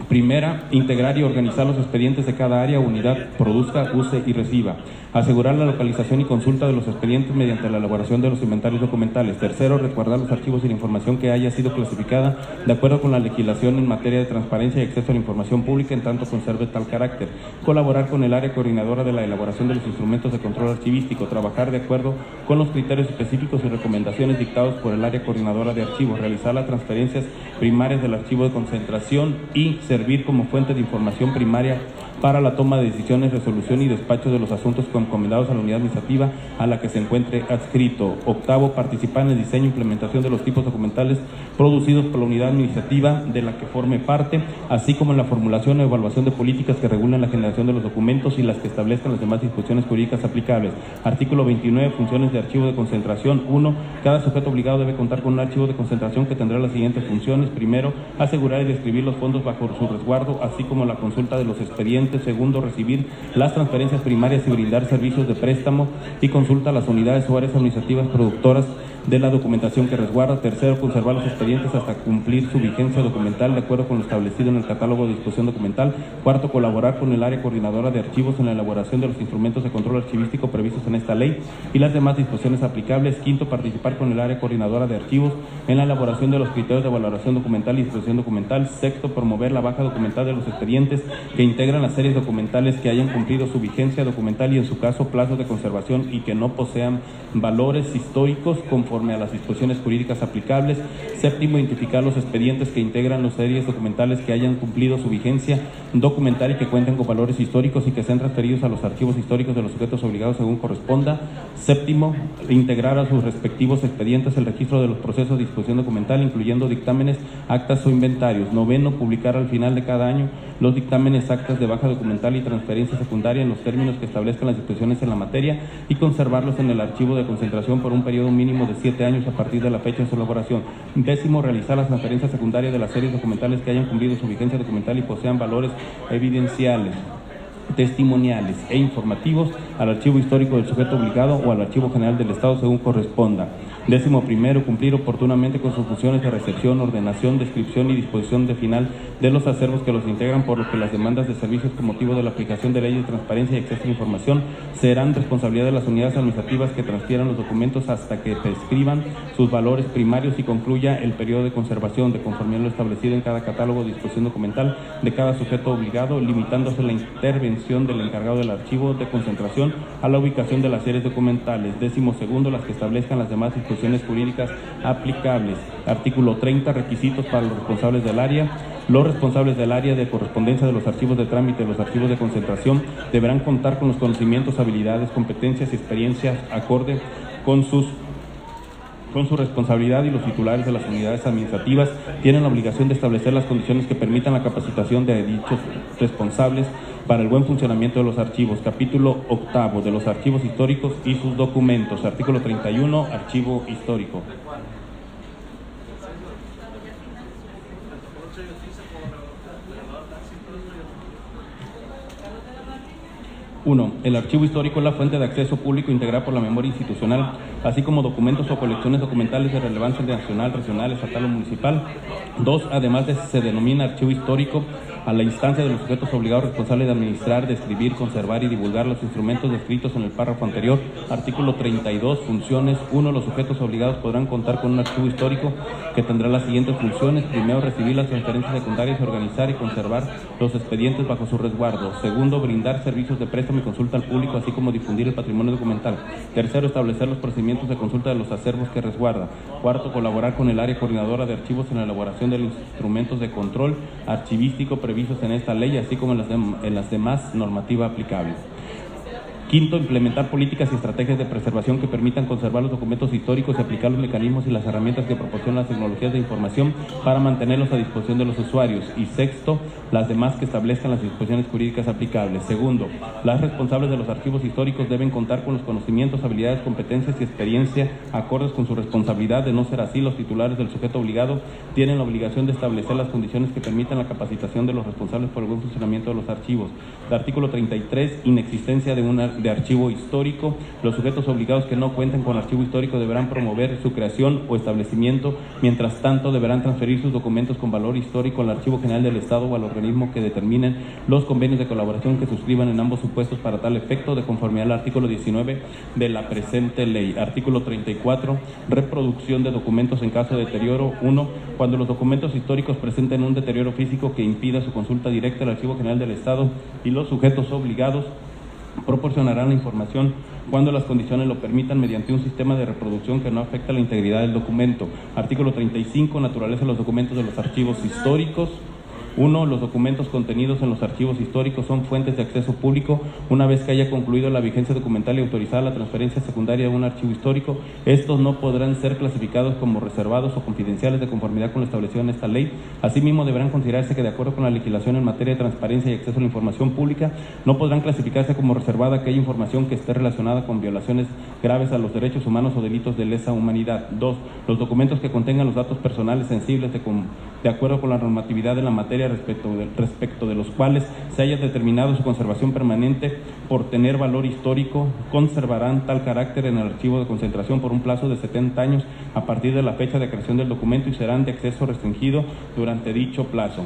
Primera, integrar y organizar los expedientes de cada área o unidad, produzca, use y reciba. Asegurar la localización y consulta de los expedientes mediante la elaboración de los inventarios documentales. Tercero, resguardar los archivos y la información que haya sido clasificada de acuerdo con la legislación en materia de transparencia y acceso a la información pública, en tanto conserve tal carácter. Colaborar con el área coordinadora de la elaboración de los instrumentos de control archivístico. Trabajar de acuerdo con los criterios específicos y recomendaciones dictados por el área coordinadora de archivos. Realizar las transferencias primarias del archivo de concentración y servir como fuente de información primaria para la toma de decisiones, resolución y despacho de los asuntos encomendados a la unidad administrativa a la que se encuentre adscrito. Octavo, participar en el diseño e implementación de los tipos documentales producidos por la unidad administrativa de la que forme parte, así como en la formulación o evaluación de políticas que regulen la generación de los documentos y las que establezcan las demás disposiciones jurídicas aplicables. Artículo 29. Funciones de archivo de concentración. 1. Cada sujeto obligado debe contar con un archivo de concentración que tendrá las siguientes funciones. Primero, asegurar y describir los fondos bajo su resguardo, así como la consulta de los expedientes. Segundo, recibir las transferencias primarias y brindar servicios de préstamo y consulta a las unidades o áreas administrativas productoras de la documentación que resguarda. Tercero, conservar los expedientes hasta cumplir su vigencia documental de acuerdo con lo establecido en el catálogo de disposición documental. Cuarto, colaborar con el área coordinadora de archivos en la elaboración de los instrumentos de control archivístico previstos en esta ley y las demás disposiciones aplicables. Quinto, participar con el área coordinadora de archivos en la elaboración de los criterios de valoración documental y disposición documental. Sexto, promover la baja documental de los expedientes que integran las series documentales que hayan cumplido su vigencia documental y en su caso plazos de conservación y que no posean valores históricos conforme a las disposiciones jurídicas aplicables. Séptimo, identificar los expedientes que integran las series documentales que hayan cumplido su vigencia documental y que cuenten con valores históricos y que sean transferidos a los archivos históricos de los sujetos obligados según corresponda. Séptimo, integrar a sus respectivos expedientes el registro de los procesos de disposición documental, incluyendo dictámenes, actas o inventarios. Noveno, publicar al final de cada año los dictámenes, actas de baja documental y transferencia secundaria en los términos que establezcan las disposiciones en la materia y conservarlos en el archivo de concentración por un periodo mínimo de 7 años a partir de la fecha de su elaboración. Décimo, realizar las transferencias secundarias de las series documentales que hayan cumplido su vigencia documental y posean valores evidenciales, testimoniales e informativos al archivo histórico del sujeto obligado o al archivo general del Estado según corresponda. Décimo primero, cumplir oportunamente con sus funciones de recepción, ordenación, descripción y disposición de final de los acervos que los integran, por lo que las demandas de servicios con motivo de la aplicación de leyes de transparencia y acceso a la información serán responsabilidad de las unidades administrativas que transfieran los documentos hasta que prescriban sus valores primarios y concluya el periodo de conservación de conformidad a lo establecido en cada catálogo de disposición documental de cada sujeto obligado, limitándose la intervención del encargado del archivo de concentración a la ubicación de las series documentales. Décimo segundo, las que establezcan las demás disposiciones jurídicas aplicables. Artículo 30. Requisitos para los responsables del área. Los responsables del área de correspondencia de los archivos de trámite de los archivos de concentración deberán contar con los conocimientos, habilidades, competencias y experiencias acorde con sus con su responsabilidad y los titulares de las unidades administrativas tienen la obligación de establecer las condiciones que permitan la capacitación de dichos responsables para el buen funcionamiento de los archivos. Capítulo 8 de los archivos históricos y sus documentos. Artículo 31, archivo histórico. Uno, el archivo histórico es la fuente de acceso público integrada por la memoria institucional, así como documentos o colecciones documentales de relevancia nacional, regional, estatal o municipal. Dos, además se denomina archivo histórico a la instancia de los sujetos obligados responsables de administrar, describir, conservar y divulgar los instrumentos descritos en el párrafo anterior. Artículo 32, funciones. 1. Los sujetos obligados podrán contar con un archivo histórico que tendrá las siguientes funciones. Primero, recibir las transferencias secundarias, organizar y conservar los expedientes bajo su resguardo. Segundo, brindar servicios de préstamo y consulta al público, así como difundir el patrimonio documental. Tercero, establecer los procedimientos de consulta de los acervos que resguarda. Cuarto, colaborar con el área coordinadora de archivos en la elaboración de los instrumentos de control archivístico previstos en esta ley, así como en las demás normativas aplicables. Quinto, implementar políticas y estrategias de preservación que permitan conservar los documentos históricos y aplicar los mecanismos y las herramientas que proporcionan las tecnologías de información para mantenerlos a disposición de los usuarios. Y sexto, las demás que establezcan las disposiciones jurídicas aplicables. Segundo, las responsables de los archivos históricos deben contar con los conocimientos, habilidades, competencias y experiencia acordes con su responsabilidad. De no ser así, los titulares del sujeto obligado tienen la obligación de establecer las condiciones que permitan la capacitación de los responsables por el buen funcionamiento de los archivos. El artículo 33, inexistencia de archivo histórico. Los sujetos obligados que no cuenten con archivo histórico deberán promover su creación o establecimiento. Mientras tanto, deberán transferir sus documentos con valor histórico al Archivo General del Estado o al organismo que determinen los convenios de colaboración que suscriban en ambos supuestos para tal efecto, de conformidad al artículo 19 de la presente ley. Artículo 34, reproducción de documentos en caso de deterioro. 1. Cuando los documentos históricos presenten un deterioro físico que impida su consulta directa al Archivo General del Estado, y los sujetos obligados proporcionarán la información cuando las condiciones lo permitan mediante un sistema de reproducción que no afecta la integridad del documento. Artículo 35, naturaleza de los documentos de los archivos históricos. 1. Los documentos contenidos en los archivos históricos son fuentes de acceso público. Una vez que haya concluido la vigencia documental y autorizada la transferencia secundaria de un archivo histórico, estos no podrán ser clasificados como reservados o confidenciales de conformidad con lo establecido en esta ley. Asimismo, deberán considerarse que, de acuerdo con la legislación en materia de transparencia y acceso a la información pública, no podrán clasificarse como reservada aquella información que esté relacionada con violaciones graves a los derechos humanos o delitos de lesa humanidad. 2. Los documentos que contengan los datos personales sensibles de acuerdo con la normatividad de la materia respecto de los cuales se haya determinado su conservación permanente por tener valor histórico, conservarán tal carácter en el archivo de concentración por un plazo de 70 años a partir de la fecha de creación del documento y serán de acceso restringido durante dicho plazo.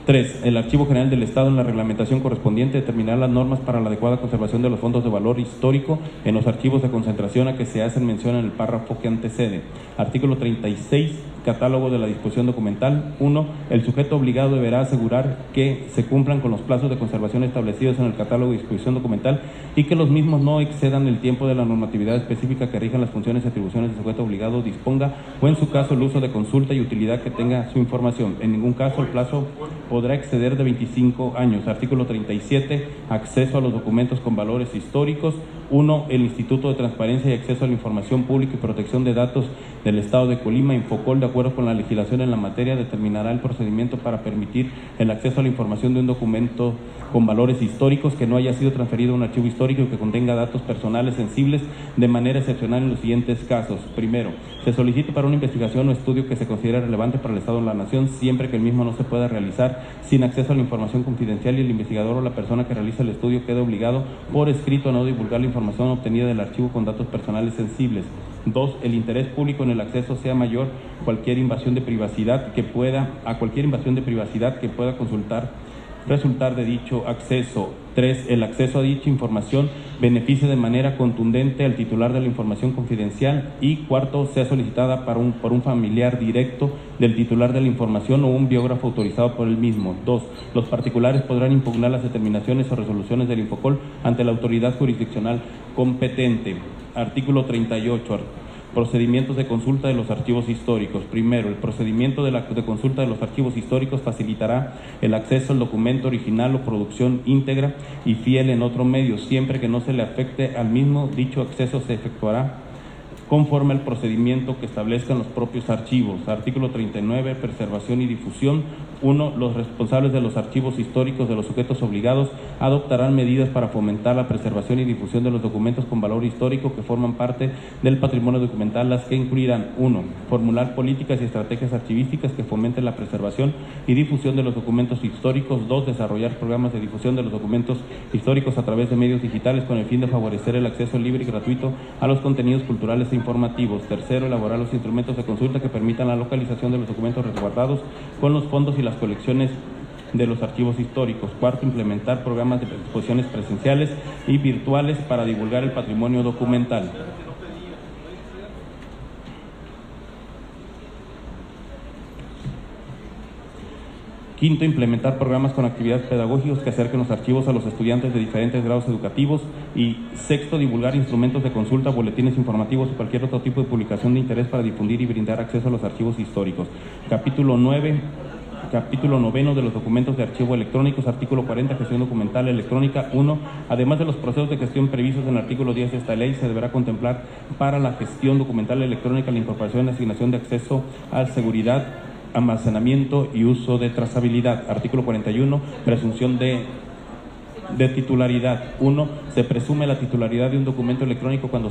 3. El Archivo General del Estado, en la reglamentación correspondiente, determinará las normas para la adecuada conservación de los fondos de valor histórico en los archivos de concentración a que se hacen mención en el párrafo que antecede. Artículo 36. Catálogo de la disposición documental. 1. El sujeto obligado deberá asegurar que se cumplan con los plazos de conservación establecidos en el catálogo de disposición documental y que los mismos no excedan el tiempo de la normatividad específica que rijan las funciones y atribuciones del sujeto obligado disponga, o en su caso el uso de consulta y utilidad que tenga su información. En ningún caso el plazo podrá exceder de 25 años. Artículo 37. Acceso a los documentos con valores históricos. 1. El Instituto de Transparencia y Acceso a la Información Pública y Protección de Datos del Estado de Colima, Infocol, de acuerdo con la legislación en la materia, determinará el procedimiento para permitir el acceso a la información de un documento con valores históricos que no haya sido transferido a un archivo histórico y que contenga datos personales sensibles de manera excepcional en los siguientes casos. Primero, se solicita para una investigación o estudio que se considere relevante para el Estado o la Nación, siempre que el mismo no se pueda realizar sin acceso a la información confidencial y el investigador o la persona que realiza el estudio quede obligado por escrito a no divulgar la información obtenida del archivo con datos personales sensibles. 2. El interés público en el acceso sea mayor a cualquier invasión de privacidad que pueda resultar de dicho acceso. 3. El acceso a dicha información beneficie de manera contundente al titular de la información confidencial. Y 4. Sea solicitada por un familiar directo del titular de la información o un biógrafo autorizado por el mismo. 2. Los particulares podrán impugnar las determinaciones o resoluciones del Infocol ante la autoridad jurisdiccional competente. Artículo 38. Procedimientos de consulta de los archivos históricos. Primero, el procedimiento de consulta de los archivos históricos facilitará el acceso al documento original o producción íntegra y fiel en otro medio, siempre que no se le afecte al mismo. Dicho acceso se efectuará conforme al procedimiento que establezcan los propios archivos. Artículo 39, preservación y difusión. 1. Los responsables de los archivos históricos de los sujetos obligados adoptarán medidas para fomentar la preservación y difusión de los documentos con valor histórico que forman parte del patrimonio documental, las que incluirán: 1. Formular políticas y estrategias archivísticas que fomenten la preservación y difusión de los documentos históricos. 2. Desarrollar programas de difusión de los documentos históricos a través de medios digitales con el fin de favorecer el acceso libre y gratuito a los contenidos culturales e informativos. 3. Elaborar los instrumentos de consulta que permitan la localización de los documentos resguardados con los fondos y las colecciones de los archivos históricos. 4. Implementar programas de exposiciones presenciales y virtuales para divulgar el patrimonio documental. Quinto, implementar programas con actividades pedagógicas que acerquen los archivos a los estudiantes de diferentes grados educativos. Y sexto, divulgar instrumentos de consulta, boletines informativos o cualquier otro tipo de publicación de interés para difundir y brindar acceso a los archivos históricos. Capítulo 9 de los documentos de archivo electrónicos. Artículo 40, gestión documental electrónica. 1. Además de los procesos de gestión previstos en el artículo 10 de esta ley, se deberá contemplar para la gestión documental electrónica la incorporación y asignación de acceso a seguridad, almacenamiento y uso de trazabilidad. Artículo 41, presunción de titularidad. 1. Se presume la titularidad de un documento electrónico cuando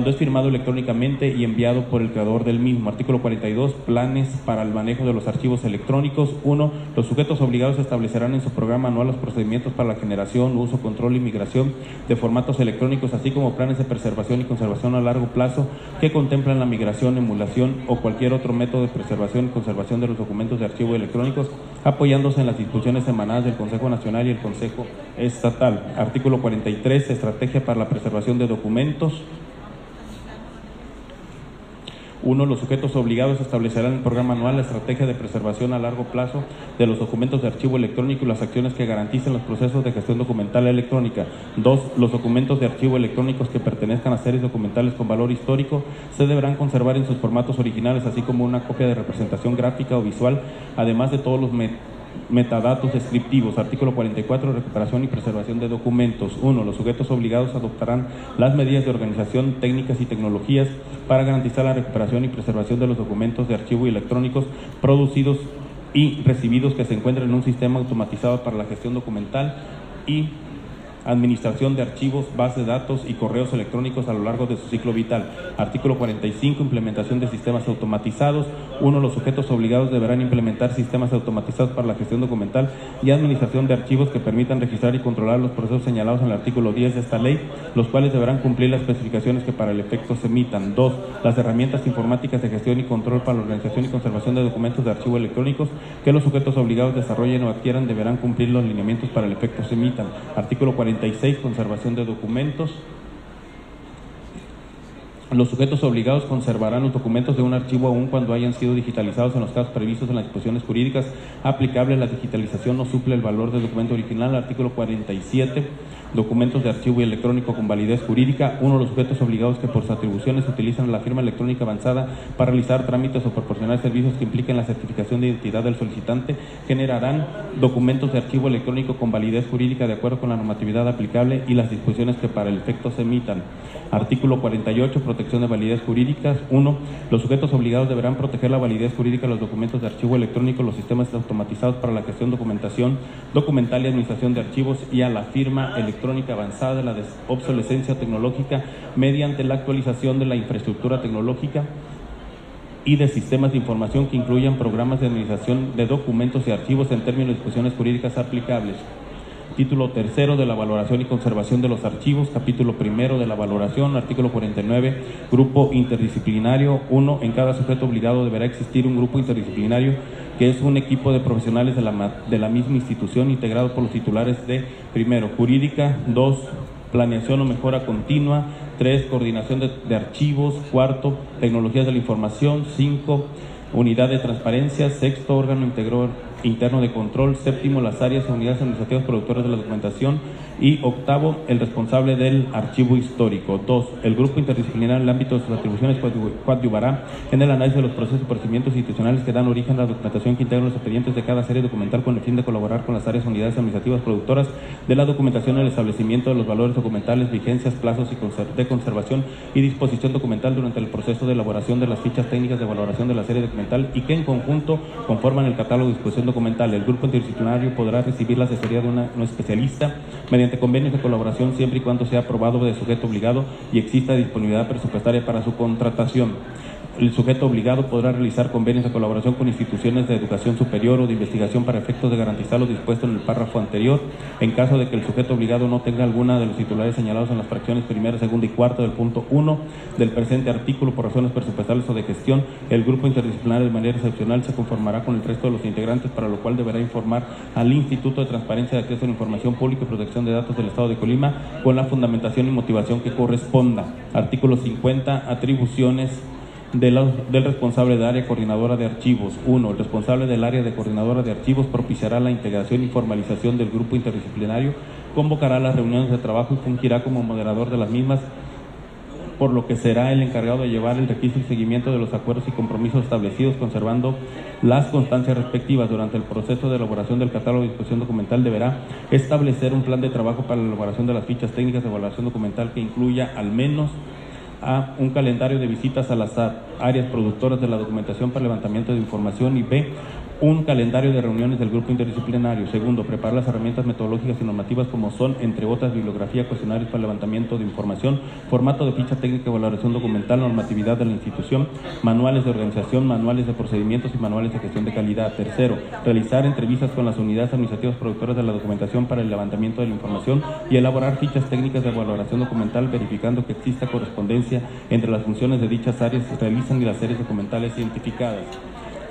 es firmado electrónicamente y enviado por el creador del mismo. Artículo 42, planes para el manejo de los archivos electrónicos. 1. Los sujetos obligados establecerán en su programa anual los procedimientos para la generación, uso, control y migración de formatos electrónicos, así como planes de preservación y conservación a largo plazo que contemplan la migración, emulación o cualquier otro método de preservación y conservación de los documentos de archivo electrónicos, apoyándose en las disposiciones emanadas del Consejo Nacional y el Consejo Estatal. Artículo 43, estrategia para la preservación de documentos. 1. Los sujetos obligados establecerán en el programa anual la estrategia de preservación a largo plazo de los documentos de archivo electrónico y las acciones que garanticen los procesos de gestión documental electrónica. 2. Los documentos de archivo electrónicos que pertenezcan a series documentales con valor histórico se deberán conservar en sus formatos originales, así como una copia de representación gráfica o visual, además de todos los metadatos descriptivos. Artículo 44, recuperación y preservación de documentos. 1. Los sujetos obligados adoptarán las medidas de organización, técnicas y tecnologías para garantizar la recuperación y preservación de los documentos de archivo electrónicos producidos y recibidos que se encuentren en un sistema automatizado para la gestión documental y administración de archivos, bases de datos y correos electrónicos a lo largo de su ciclo vital. Artículo 45, implementación de sistemas automatizados. 1. Los sujetos obligados deberán implementar sistemas automatizados para la gestión documental y administración de archivos que permitan registrar y controlar los procesos señalados en el artículo 10 de esta ley, los cuales deberán cumplir las especificaciones que para el efecto se emitan. 2. Las herramientas informáticas de gestión y control para la organización y conservación de documentos de archivo electrónicos que los sujetos obligados desarrollen o adquieran deberán cumplir los lineamientos para el efecto se emitan. Artículo 46, conservación de documentos. Los sujetos obligados conservarán los documentos de un archivo aun cuando hayan sido digitalizados en los casos previstos en las disposiciones jurídicas aplicables. La digitalización no suple el valor del documento original. Artículo 47, documentos de archivo electrónico con validez jurídica. 1. Los sujetos obligados que por sus atribuciones utilizan la firma electrónica avanzada para realizar trámites o proporcionar servicios que impliquen la certificación de identidad del solicitante generarán documentos de archivo electrónico con validez jurídica de acuerdo con la normatividad aplicable y las disposiciones que para el efecto se emitan. Artículo 48, protección de validez jurídicas. 1. Los sujetos obligados deberán proteger la validez jurídica de los documentos de archivo electrónico, los sistemas automatizados para la gestión, documentación documental y administración de archivos y a la firma electrónica avanzada de la obsolescencia tecnológica mediante la actualización de la infraestructura tecnológica y de sistemas de información que incluyan programas de administración de documentos y archivos en términos de disposiciones jurídicas aplicables. Título 3 de la valoración y conservación de los archivos. Capítulo 1 de la valoración. Artículo 49. Grupo interdisciplinario. 1. En cada sujeto obligado deberá existir un grupo interdisciplinario que es un equipo de profesionales de la misma institución integrado por los titulares de 1. Jurídica. 2. Planeación o mejora continua. 3. Coordinación de archivos. 4. Tecnologías de la información. 5. Unidad de transparencia. 6. Órgano interno de control. Séptimo, las áreas o unidades administrativas productoras de la documentación. Y octavo, el responsable del archivo histórico. 2. El grupo interdisciplinar en el ámbito de sus atribuciones coadyuvará en el análisis de los procesos y procedimientos institucionales que dan origen a la documentación que integra los expedientes de cada serie documental con el fin de colaborar con las áreas o unidades administrativas productoras de la documentación en el establecimiento de los valores documentales, vigencias, plazos de conservación y disposición documental durante el proceso de elaboración de las fichas técnicas de valoración de la serie documental y que en conjunto conforman el catálogo de disposición documental. El grupo interdisciplinario podrá recibir la asesoría de un especialista mediante convenios de colaboración siempre y cuando sea aprobado de sujeto obligado y exista disponibilidad presupuestaria para su contratación. El sujeto obligado podrá realizar convenios de colaboración con instituciones de educación superior o de investigación para efectos de garantizar lo dispuesto en el párrafo anterior. En caso de que el sujeto obligado no tenga alguna de los titulares señalados en las fracciones primera, segunda y cuarta del punto 1 del presente artículo por razones presupuestales o de gestión, el grupo interdisciplinario de manera excepcional se conformará con el resto de los integrantes, para lo cual deberá informar al Instituto de Transparencia de Acceso a la Información Pública y Protección de Datos del Estado de Colima con la fundamentación y motivación que corresponda. Artículo 50. Atribuciones del responsable del área coordinadora de archivos. 1. El responsable del área de coordinadora de archivos propiciará la integración y formalización del grupo interdisciplinario, convocará las reuniones de trabajo y fungirá como moderador de las mismas, por lo que será el encargado de llevar el registro y seguimiento de los acuerdos y compromisos establecidos, conservando las constancias respectivas. Durante el proceso de elaboración del catálogo de disposición documental deberá establecer un plan de trabajo para la elaboración de las fichas técnicas de evaluación documental que incluya al menos A. Un calendario de visitas a las áreas productoras de la documentación para levantamiento de información y B. Un calendario de reuniones del grupo interdisciplinario. Segundo, preparar las herramientas metodológicas y normativas como son, entre otras, bibliografía, cuestionarios para levantamiento de información, formato de ficha técnica de valoración documental, normatividad de la institución, manuales de organización, manuales de procedimientos y manuales de gestión de calidad. Tercero, realizar entrevistas con las unidades administrativas productoras de la documentación para el levantamiento de la información y elaborar fichas técnicas de valoración documental, verificando que exista correspondencia entre las funciones de dichas áreas que se realizan y las series documentales identificadas.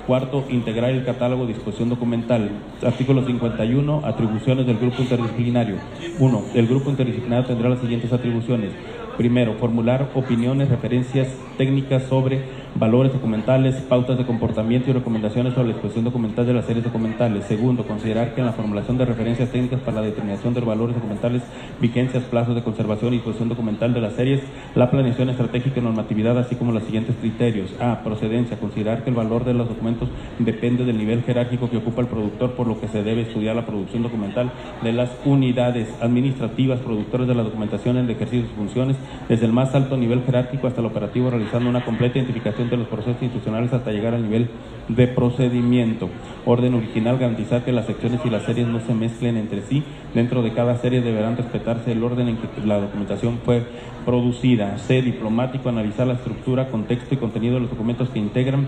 Cuarto, integrar el catálogo de disposición documental. Artículo 51. Atribuciones del grupo interdisciplinario. 1. El grupo interdisciplinario tendrá las siguientes atribuciones. Primero, formular opiniones, referencias técnicas sobre valores documentales, pautas de comportamiento y recomendaciones sobre la disposición documental de las series documentales. Segundo, considerar que en la formulación de referencias técnicas para la determinación de valores documentales, vigencias, plazos de conservación y disposición documental de las series, la planeación estratégica y normatividad, así como los siguientes criterios. A. Procedencia. Considerar que el valor de los documentos depende del nivel jerárquico que ocupa el productor, por lo que se debe estudiar la producción documental de las unidades administrativas productoras de la documentación en el ejercicio de sus funciones, desde el más alto nivel jerárquico hasta el operativo, realizando una completa identificación de los procesos institucionales hasta llegar al nivel de procedimiento. Orden original: garantizar que las secciones y las series no se mezclen entre sí. Dentro de cada serie deberán respetarse el orden en que la documentación fue producida. C. Diplomático: analizar la estructura, contexto y contenido de los documentos que integran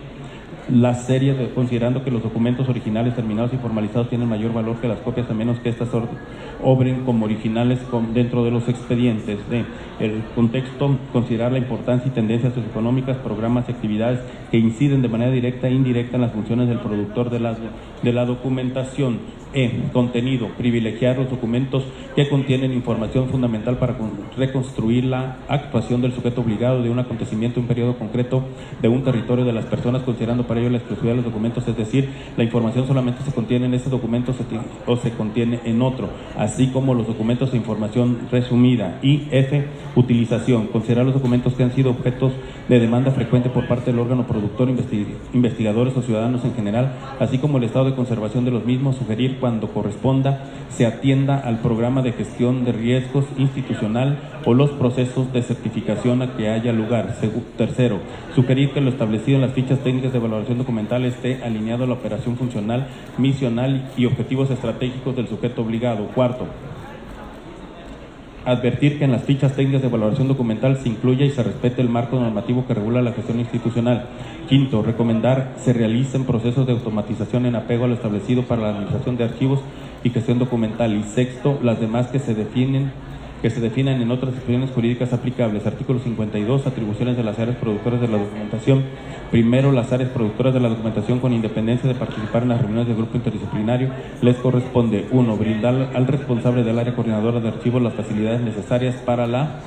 las series, considerando que los documentos originales terminados y formalizados tienen mayor valor que las copias, a menos que estas obren como originales dentro de los expedientes. D. El contexto: considerar la importancia y tendencias socioeconómicas, programas y actividades que inciden de manera directa e indirecta en las funciones del productor de la documentación. E. Contenido: privilegiar los documentos que contienen información fundamental para reconstruir la actuación del sujeto obligado de un acontecimiento, un periodo concreto de un territorio de las personas, considerando para ello la exclusividad de los documentos, es decir, la información solamente se contiene en ese documento o se contiene en otro, así como los documentos e información resumida. Y F. Utilización: considerar los documentos que han sido objetos de demanda frecuente por parte del órgano productor, investigadores o ciudadanos en general, así como el estado de conservación de los mismos. Sugerir, cuando corresponda, se atienda al programa de gestión de riesgos institucional o los procesos de certificación a que haya lugar. Tercero, sugerir que lo establecido en las fichas técnicas de valoración documental esté alineado a la operación funcional, misional y objetivos estratégicos del sujeto obligado. Cuarto, advertir que en las fichas técnicas de valoración documental se incluya y se respete el marco normativo que regula la gestión institucional. Quinto, recomendar se realicen procesos de automatización en apego a lo establecido para la administración de archivos y gestión documental. Y sexto, las demás que se definan en otras disposiciones jurídicas aplicables. Artículo 52. Atribuciones de las áreas productoras de la documentación. Primero, las áreas productoras de la documentación, con independencia de participar en las reuniones del grupo interdisciplinario, les corresponde: 1. Brindar al responsable del área coordinadora de archivos las facilidades necesarias para la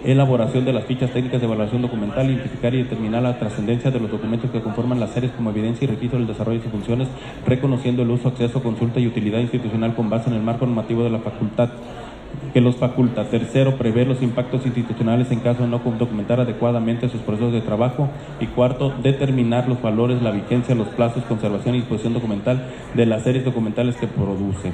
elaboración de las fichas técnicas de evaluación documental, identificar y determinar la trascendencia de los documentos que conforman las series como evidencia y registro del desarrollo de sus funciones, reconociendo el uso, acceso, consulta y utilidad institucional con base en el marco normativo de la facultad que los faculta. Tercero, prever los impactos institucionales en caso de no documentar adecuadamente sus procesos de trabajo. Y cuarto, determinar los valores, la vigencia, los plazos, conservación y disposición documental de las series documentales que produce.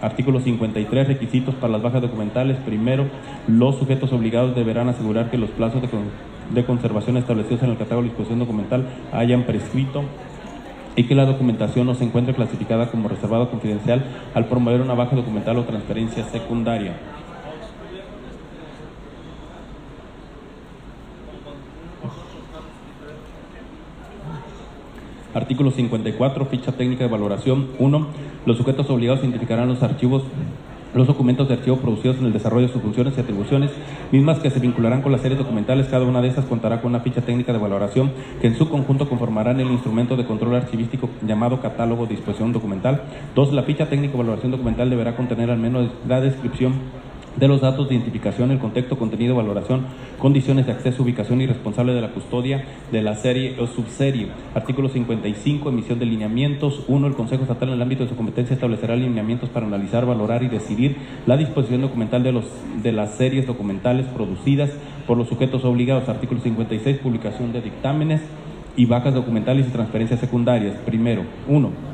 Artículo 53. Requisitos para las bajas documentales. Primero, los sujetos obligados deberán asegurar que los plazos de conservación establecidos en el catálogo de disposición documental hayan prescrito y que la documentación no se encuentre clasificada como reservada o confidencial al promover una baja documental o transferencia secundaria. Artículo 54. Ficha técnica de valoración. 1. Los sujetos obligados identificarán los documentos de archivo producidos en el desarrollo de sus funciones y atribuciones, mismas que se vincularán con las series documentales. Cada una de estas contará con una ficha técnica de valoración que en su conjunto conformarán el instrumento de control archivístico llamado catálogo de disposición documental. 2. La ficha técnica de valoración documental deberá contener al menos la descripción de los datos de identificación, el contexto, contenido, valoración, condiciones de acceso, ubicación y responsable de la custodia de la serie o subserie. Artículo 55. Emisión de lineamientos. 1. El Consejo Estatal en el ámbito de su competencia establecerá lineamientos para analizar, valorar y decidir la disposición documental de las series documentales producidas por los sujetos obligados. Artículo 56. Publicación de dictámenes y bajas documentales y transferencias secundarias. Primero, 1.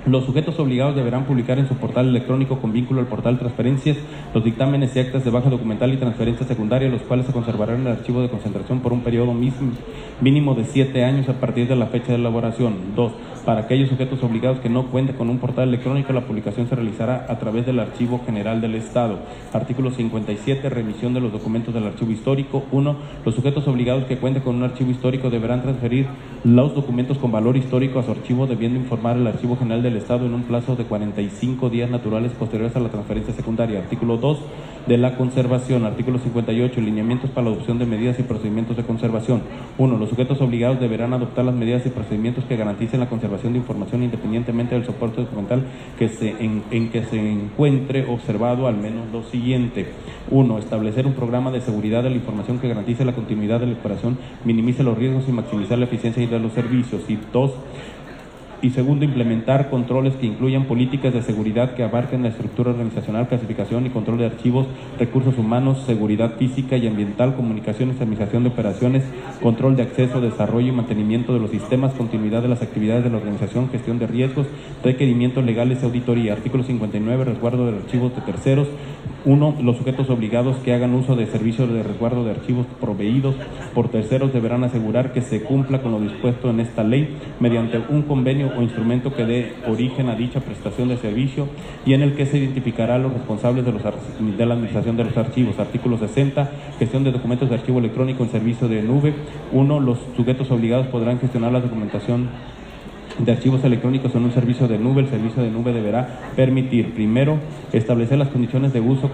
Los sujetos obligados deberán publicar en su portal electrónico con vínculo al portal transferencias los dictámenes y actas de baja documental y transferencia secundaria, los cuales se conservarán en el archivo de concentración por un periodo mínimo de 7 años a partir de la fecha de elaboración. 2. Para aquellos sujetos obligados que no cuenten con un portal electrónico, la publicación se realizará a través del Archivo General del Estado. Artículo 57. Remisión de los documentos del archivo histórico. 1. Los sujetos obligados que cuenten con un archivo histórico deberán transferir los documentos con valor histórico a su archivo, debiendo informar al Archivo General del Estado en un plazo de 45 días naturales posteriores a la transferencia secundaria. Artículo 2. De la conservación. Artículo 58. Lineamientos para la adopción de medidas y procedimientos de conservación. 1. Los sujetos obligados deberán adoptar las medidas y procedimientos que garanticen la conservación de información independientemente del soporte documental en que se encuentre observado, al menos lo siguiente. 1. Establecer un programa de seguridad de la información que garantice la continuidad de la operación, minimice los riesgos y maximizar la eficiencia de los servicios. Y 2. Y segundo, implementar controles que incluyan políticas de seguridad que abarquen la estructura organizacional, clasificación y control de archivos, recursos humanos, seguridad física y ambiental, comunicaciones, administración de operaciones, control de acceso, desarrollo y mantenimiento de los sistemas, continuidad de las actividades de la organización, gestión de riesgos, requerimientos legales y auditoría. Artículo 59. Resguardo de archivos de terceros. 1. Los sujetos obligados que hagan uso de servicios de resguardo de archivos proveídos por terceros deberán asegurar que se cumpla con lo dispuesto en esta ley mediante un convenio o instrumento que dé origen a dicha prestación de servicio y en el que se identificará a los responsables de la administración de los archivos. Artículo 60. Gestión de documentos de archivo electrónico en servicio de nube. 1. Los sujetos obligados podrán gestionar la documentación de archivos electrónicos en un servicio de nube. El servicio de nube deberá permitir, primero, establecer las condiciones de uso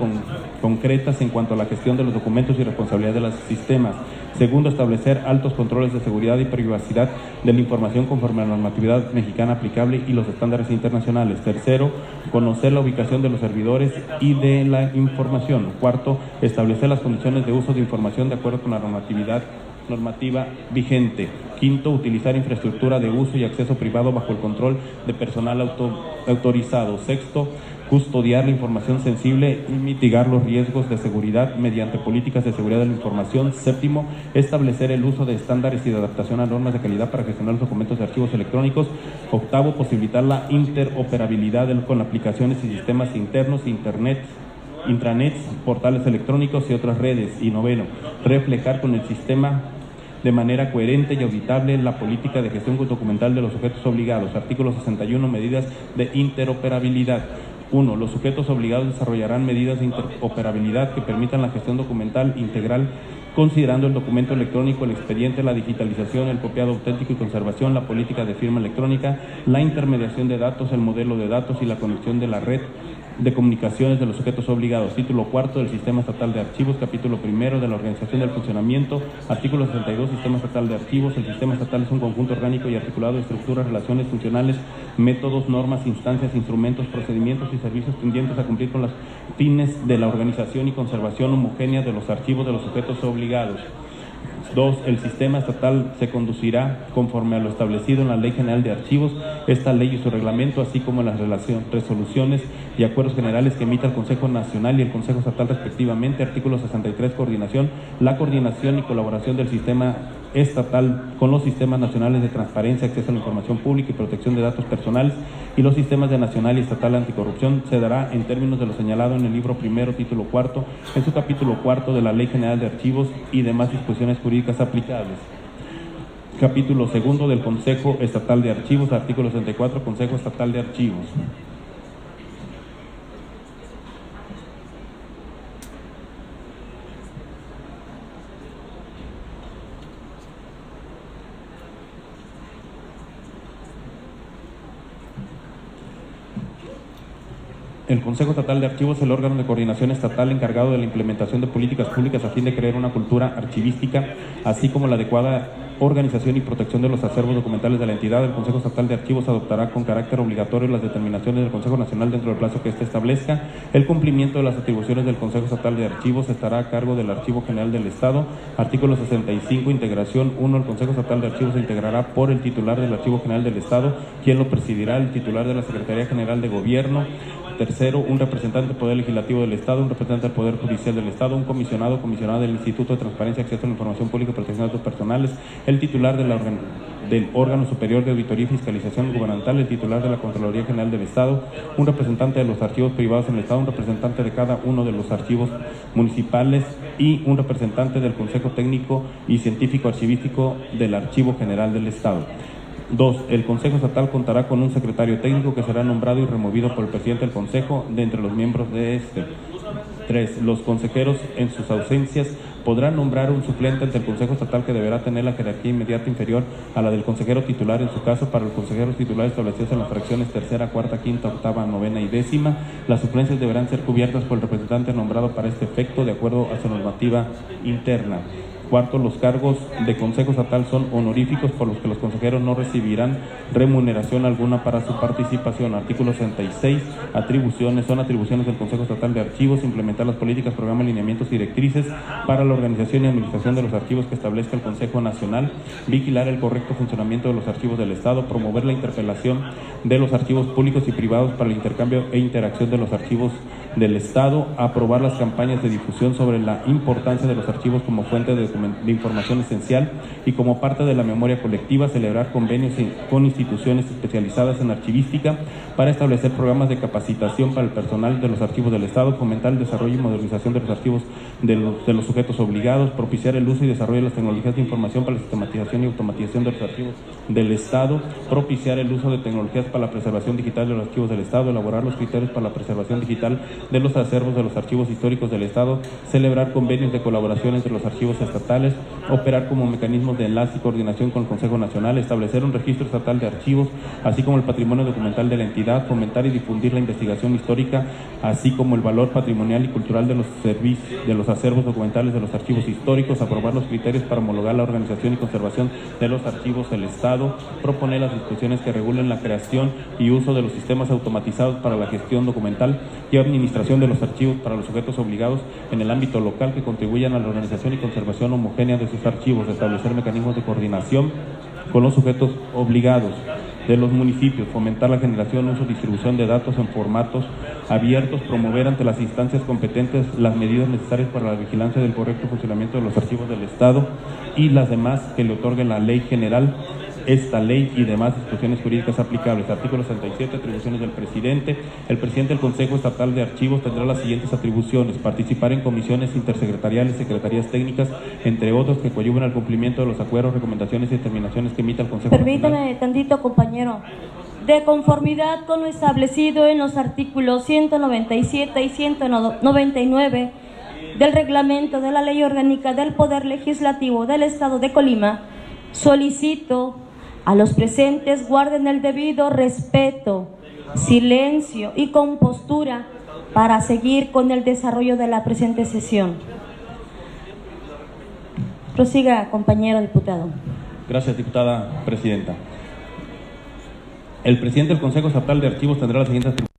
concretas en cuanto a la gestión de los documentos y responsabilidad de los sistemas. Segundo, establecer altos controles de seguridad y privacidad de la información conforme a la normatividad mexicana aplicable y los estándares internacionales. Tercero, conocer la ubicación de los servidores y de la información. Cuarto, establecer las condiciones de uso de información de acuerdo con la normativa vigente. Quinto, utilizar infraestructura de uso y acceso privado bajo el control de personal autorizado. Sexto, custodiar la información sensible y mitigar los riesgos de seguridad mediante políticas de seguridad de la información. Séptimo, establecer el uso de estándares y de adaptación a normas de calidad para gestionar los documentos de archivos electrónicos. Octavo, posibilitar la interoperabilidad con aplicaciones y sistemas internos, intranets, portales electrónicos y otras redes. Y noveno, reflejar con el sistema de manera coherente y auditable la política de gestión documental de los sujetos obligados. Artículo 61. Medidas de interoperabilidad. 1. Los sujetos obligados desarrollarán medidas de interoperabilidad que permitan la gestión documental integral, considerando el documento electrónico, el expediente, la digitalización, el copiado auténtico y conservación, la política de firma electrónica, la intermediación de datos, el modelo de datos y la conexión de la red de comunicaciones de los sujetos obligados. Título cuarto del Sistema Estatal de Archivos. Capítulo primero de la organización del funcionamiento. Artículo 62, Sistema Estatal de Archivos. El Sistema Estatal es un conjunto orgánico y articulado de estructuras, relaciones funcionales, métodos, normas, instancias, instrumentos, procedimientos y servicios tendientes a cumplir con los fines de la organización y conservación homogénea de los archivos de los sujetos obligados. 2. El sistema estatal se conducirá conforme a lo establecido en la Ley General de Archivos, esta ley y su reglamento, así como en las resoluciones y acuerdos generales que emita el Consejo Nacional y el Consejo Estatal respectivamente. Artículo 63. Coordinación. La coordinación y colaboración del sistema estatal con los sistemas nacionales de transparencia, acceso a la información pública y protección de datos personales y los sistemas de nacional y estatal anticorrupción se dará en términos de lo señalado en el libro primero, título cuarto, en su capítulo cuarto de la Ley General de Archivos y demás disposiciones jurídicas aplicables. Capítulo segundo del Consejo Estatal de Archivos, artículo 64, Consejo Estatal de Archivos. El Consejo Estatal de Archivos es el órgano de coordinación estatal encargado de la implementación de políticas públicas a fin de crear una cultura archivística, así como la adecuada organización y protección de los acervos documentales de la entidad. El Consejo Estatal de Archivos adoptará con carácter obligatorio las determinaciones del Consejo Nacional dentro del plazo que éste establezca. El cumplimiento de las atribuciones del Consejo Estatal de Archivos estará a cargo del Archivo General del Estado. Artículo 65. Integración 1. El Consejo Estatal de Archivos se integrará por el titular del Archivo General del Estado, quien lo presidirá el titular de la Secretaría General de Gobierno. Tercero, un representante del Poder Legislativo del Estado, un representante del Poder Judicial del Estado, un comisionado, comisionada del Instituto de Transparencia, Acceso a la Información Pública y Protección de Datos Personales, el titular del órgano superior de auditoría y fiscalización gubernamental, el titular de la Contraloría General del Estado, un representante de los archivos privados en el Estado, un representante de cada uno de los archivos municipales y un representante del Consejo Técnico y Científico Archivístico del Archivo General del Estado. 2. El Consejo Estatal contará con un secretario técnico que será nombrado y removido por el presidente del Consejo de entre los miembros de este. 3. Los consejeros, en sus ausencias, podrán nombrar un suplente ante el Consejo Estatal que deberá tener la jerarquía inmediata inferior a la del consejero titular en su caso. Para los consejeros titulares establecidos en las fracciones tercera, cuarta, quinta, octava, novena y décima, las suplencias deberán ser cubiertas por el representante nombrado para este efecto de acuerdo a su normativa interna. 4. Los cargos de Consejo Estatal son honoríficos por los que los consejeros no recibirán remuneración alguna para su participación. Artículo 66. Atribuciones. Son atribuciones del Consejo Estatal de Archivos implementar las políticas, programas, lineamientos y directrices para la organización y administración de los archivos que establezca el Consejo Nacional, vigilar el correcto funcionamiento de los archivos del Estado, promover la interpelación de los archivos públicos y privados para el intercambio e interacción de los archivos del Estado, aprobar las campañas de difusión sobre la importancia de los archivos como fuente de información esencial y como parte de la memoria colectiva, celebrar convenios con instituciones especializadas en archivística para establecer programas de capacitación para el personal de los archivos del Estado, fomentar el desarrollo y modernización de los archivos de los sujetos obligados, propiciar el uso y desarrollo de las tecnologías de información para la sistematización y automatización de los archivos del Estado, propiciar el uso de tecnologías para la preservación digital de los archivos del Estado, elaborar los criterios para la preservación digital de los acervos de los archivos históricos del Estado, celebrar convenios de colaboración entre los archivos estatales, operar como mecanismos de enlace y coordinación con el Consejo Nacional, establecer un registro estatal de archivos, así como el patrimonio documental de la entidad, fomentar y difundir la investigación histórica, así como el valor patrimonial y cultural de los servicios, de los acervos documentales de los archivos históricos, aprobar los criterios para homologar la organización y conservación de los archivos del Estado, proponer las disposiciones que regulen la creación y uso de los sistemas automatizados para la gestión documental y administración de los archivos para los sujetos obligados en el ámbito local que contribuyan a la organización y conservación homogénea de sus archivos, establecer mecanismos de coordinación con los sujetos obligados de los municipios, fomentar la generación, uso y distribución de datos en formatos abiertos, promover ante las instancias competentes las medidas necesarias para la vigilancia del correcto funcionamiento de los archivos del Estado y las demás que le otorgue la ley general, esta ley y demás disposiciones jurídicas aplicables. Artículo 67. Atribuciones del presidente. El presidente del Consejo Estatal de Archivos tendrá las siguientes atribuciones: participar en comisiones intersecretariales, secretarías técnicas, entre otros, que coadyuven al cumplimiento de los acuerdos, recomendaciones y determinaciones que emita el Consejo Nacional. Permítame tantito, compañero. De conformidad con lo establecido en los artículos 197 y 199 del reglamento de la Ley Orgánica del Poder Legislativo del Estado de Colima, solicito a los presentes guarden el debido respeto, silencio y compostura para seguir con el desarrollo de la presente sesión. Prosiga, compañero diputado. Gracias, diputada presidenta. El presidente del Consejo Estatal de Archivos tendrá las siguientes atribuciones.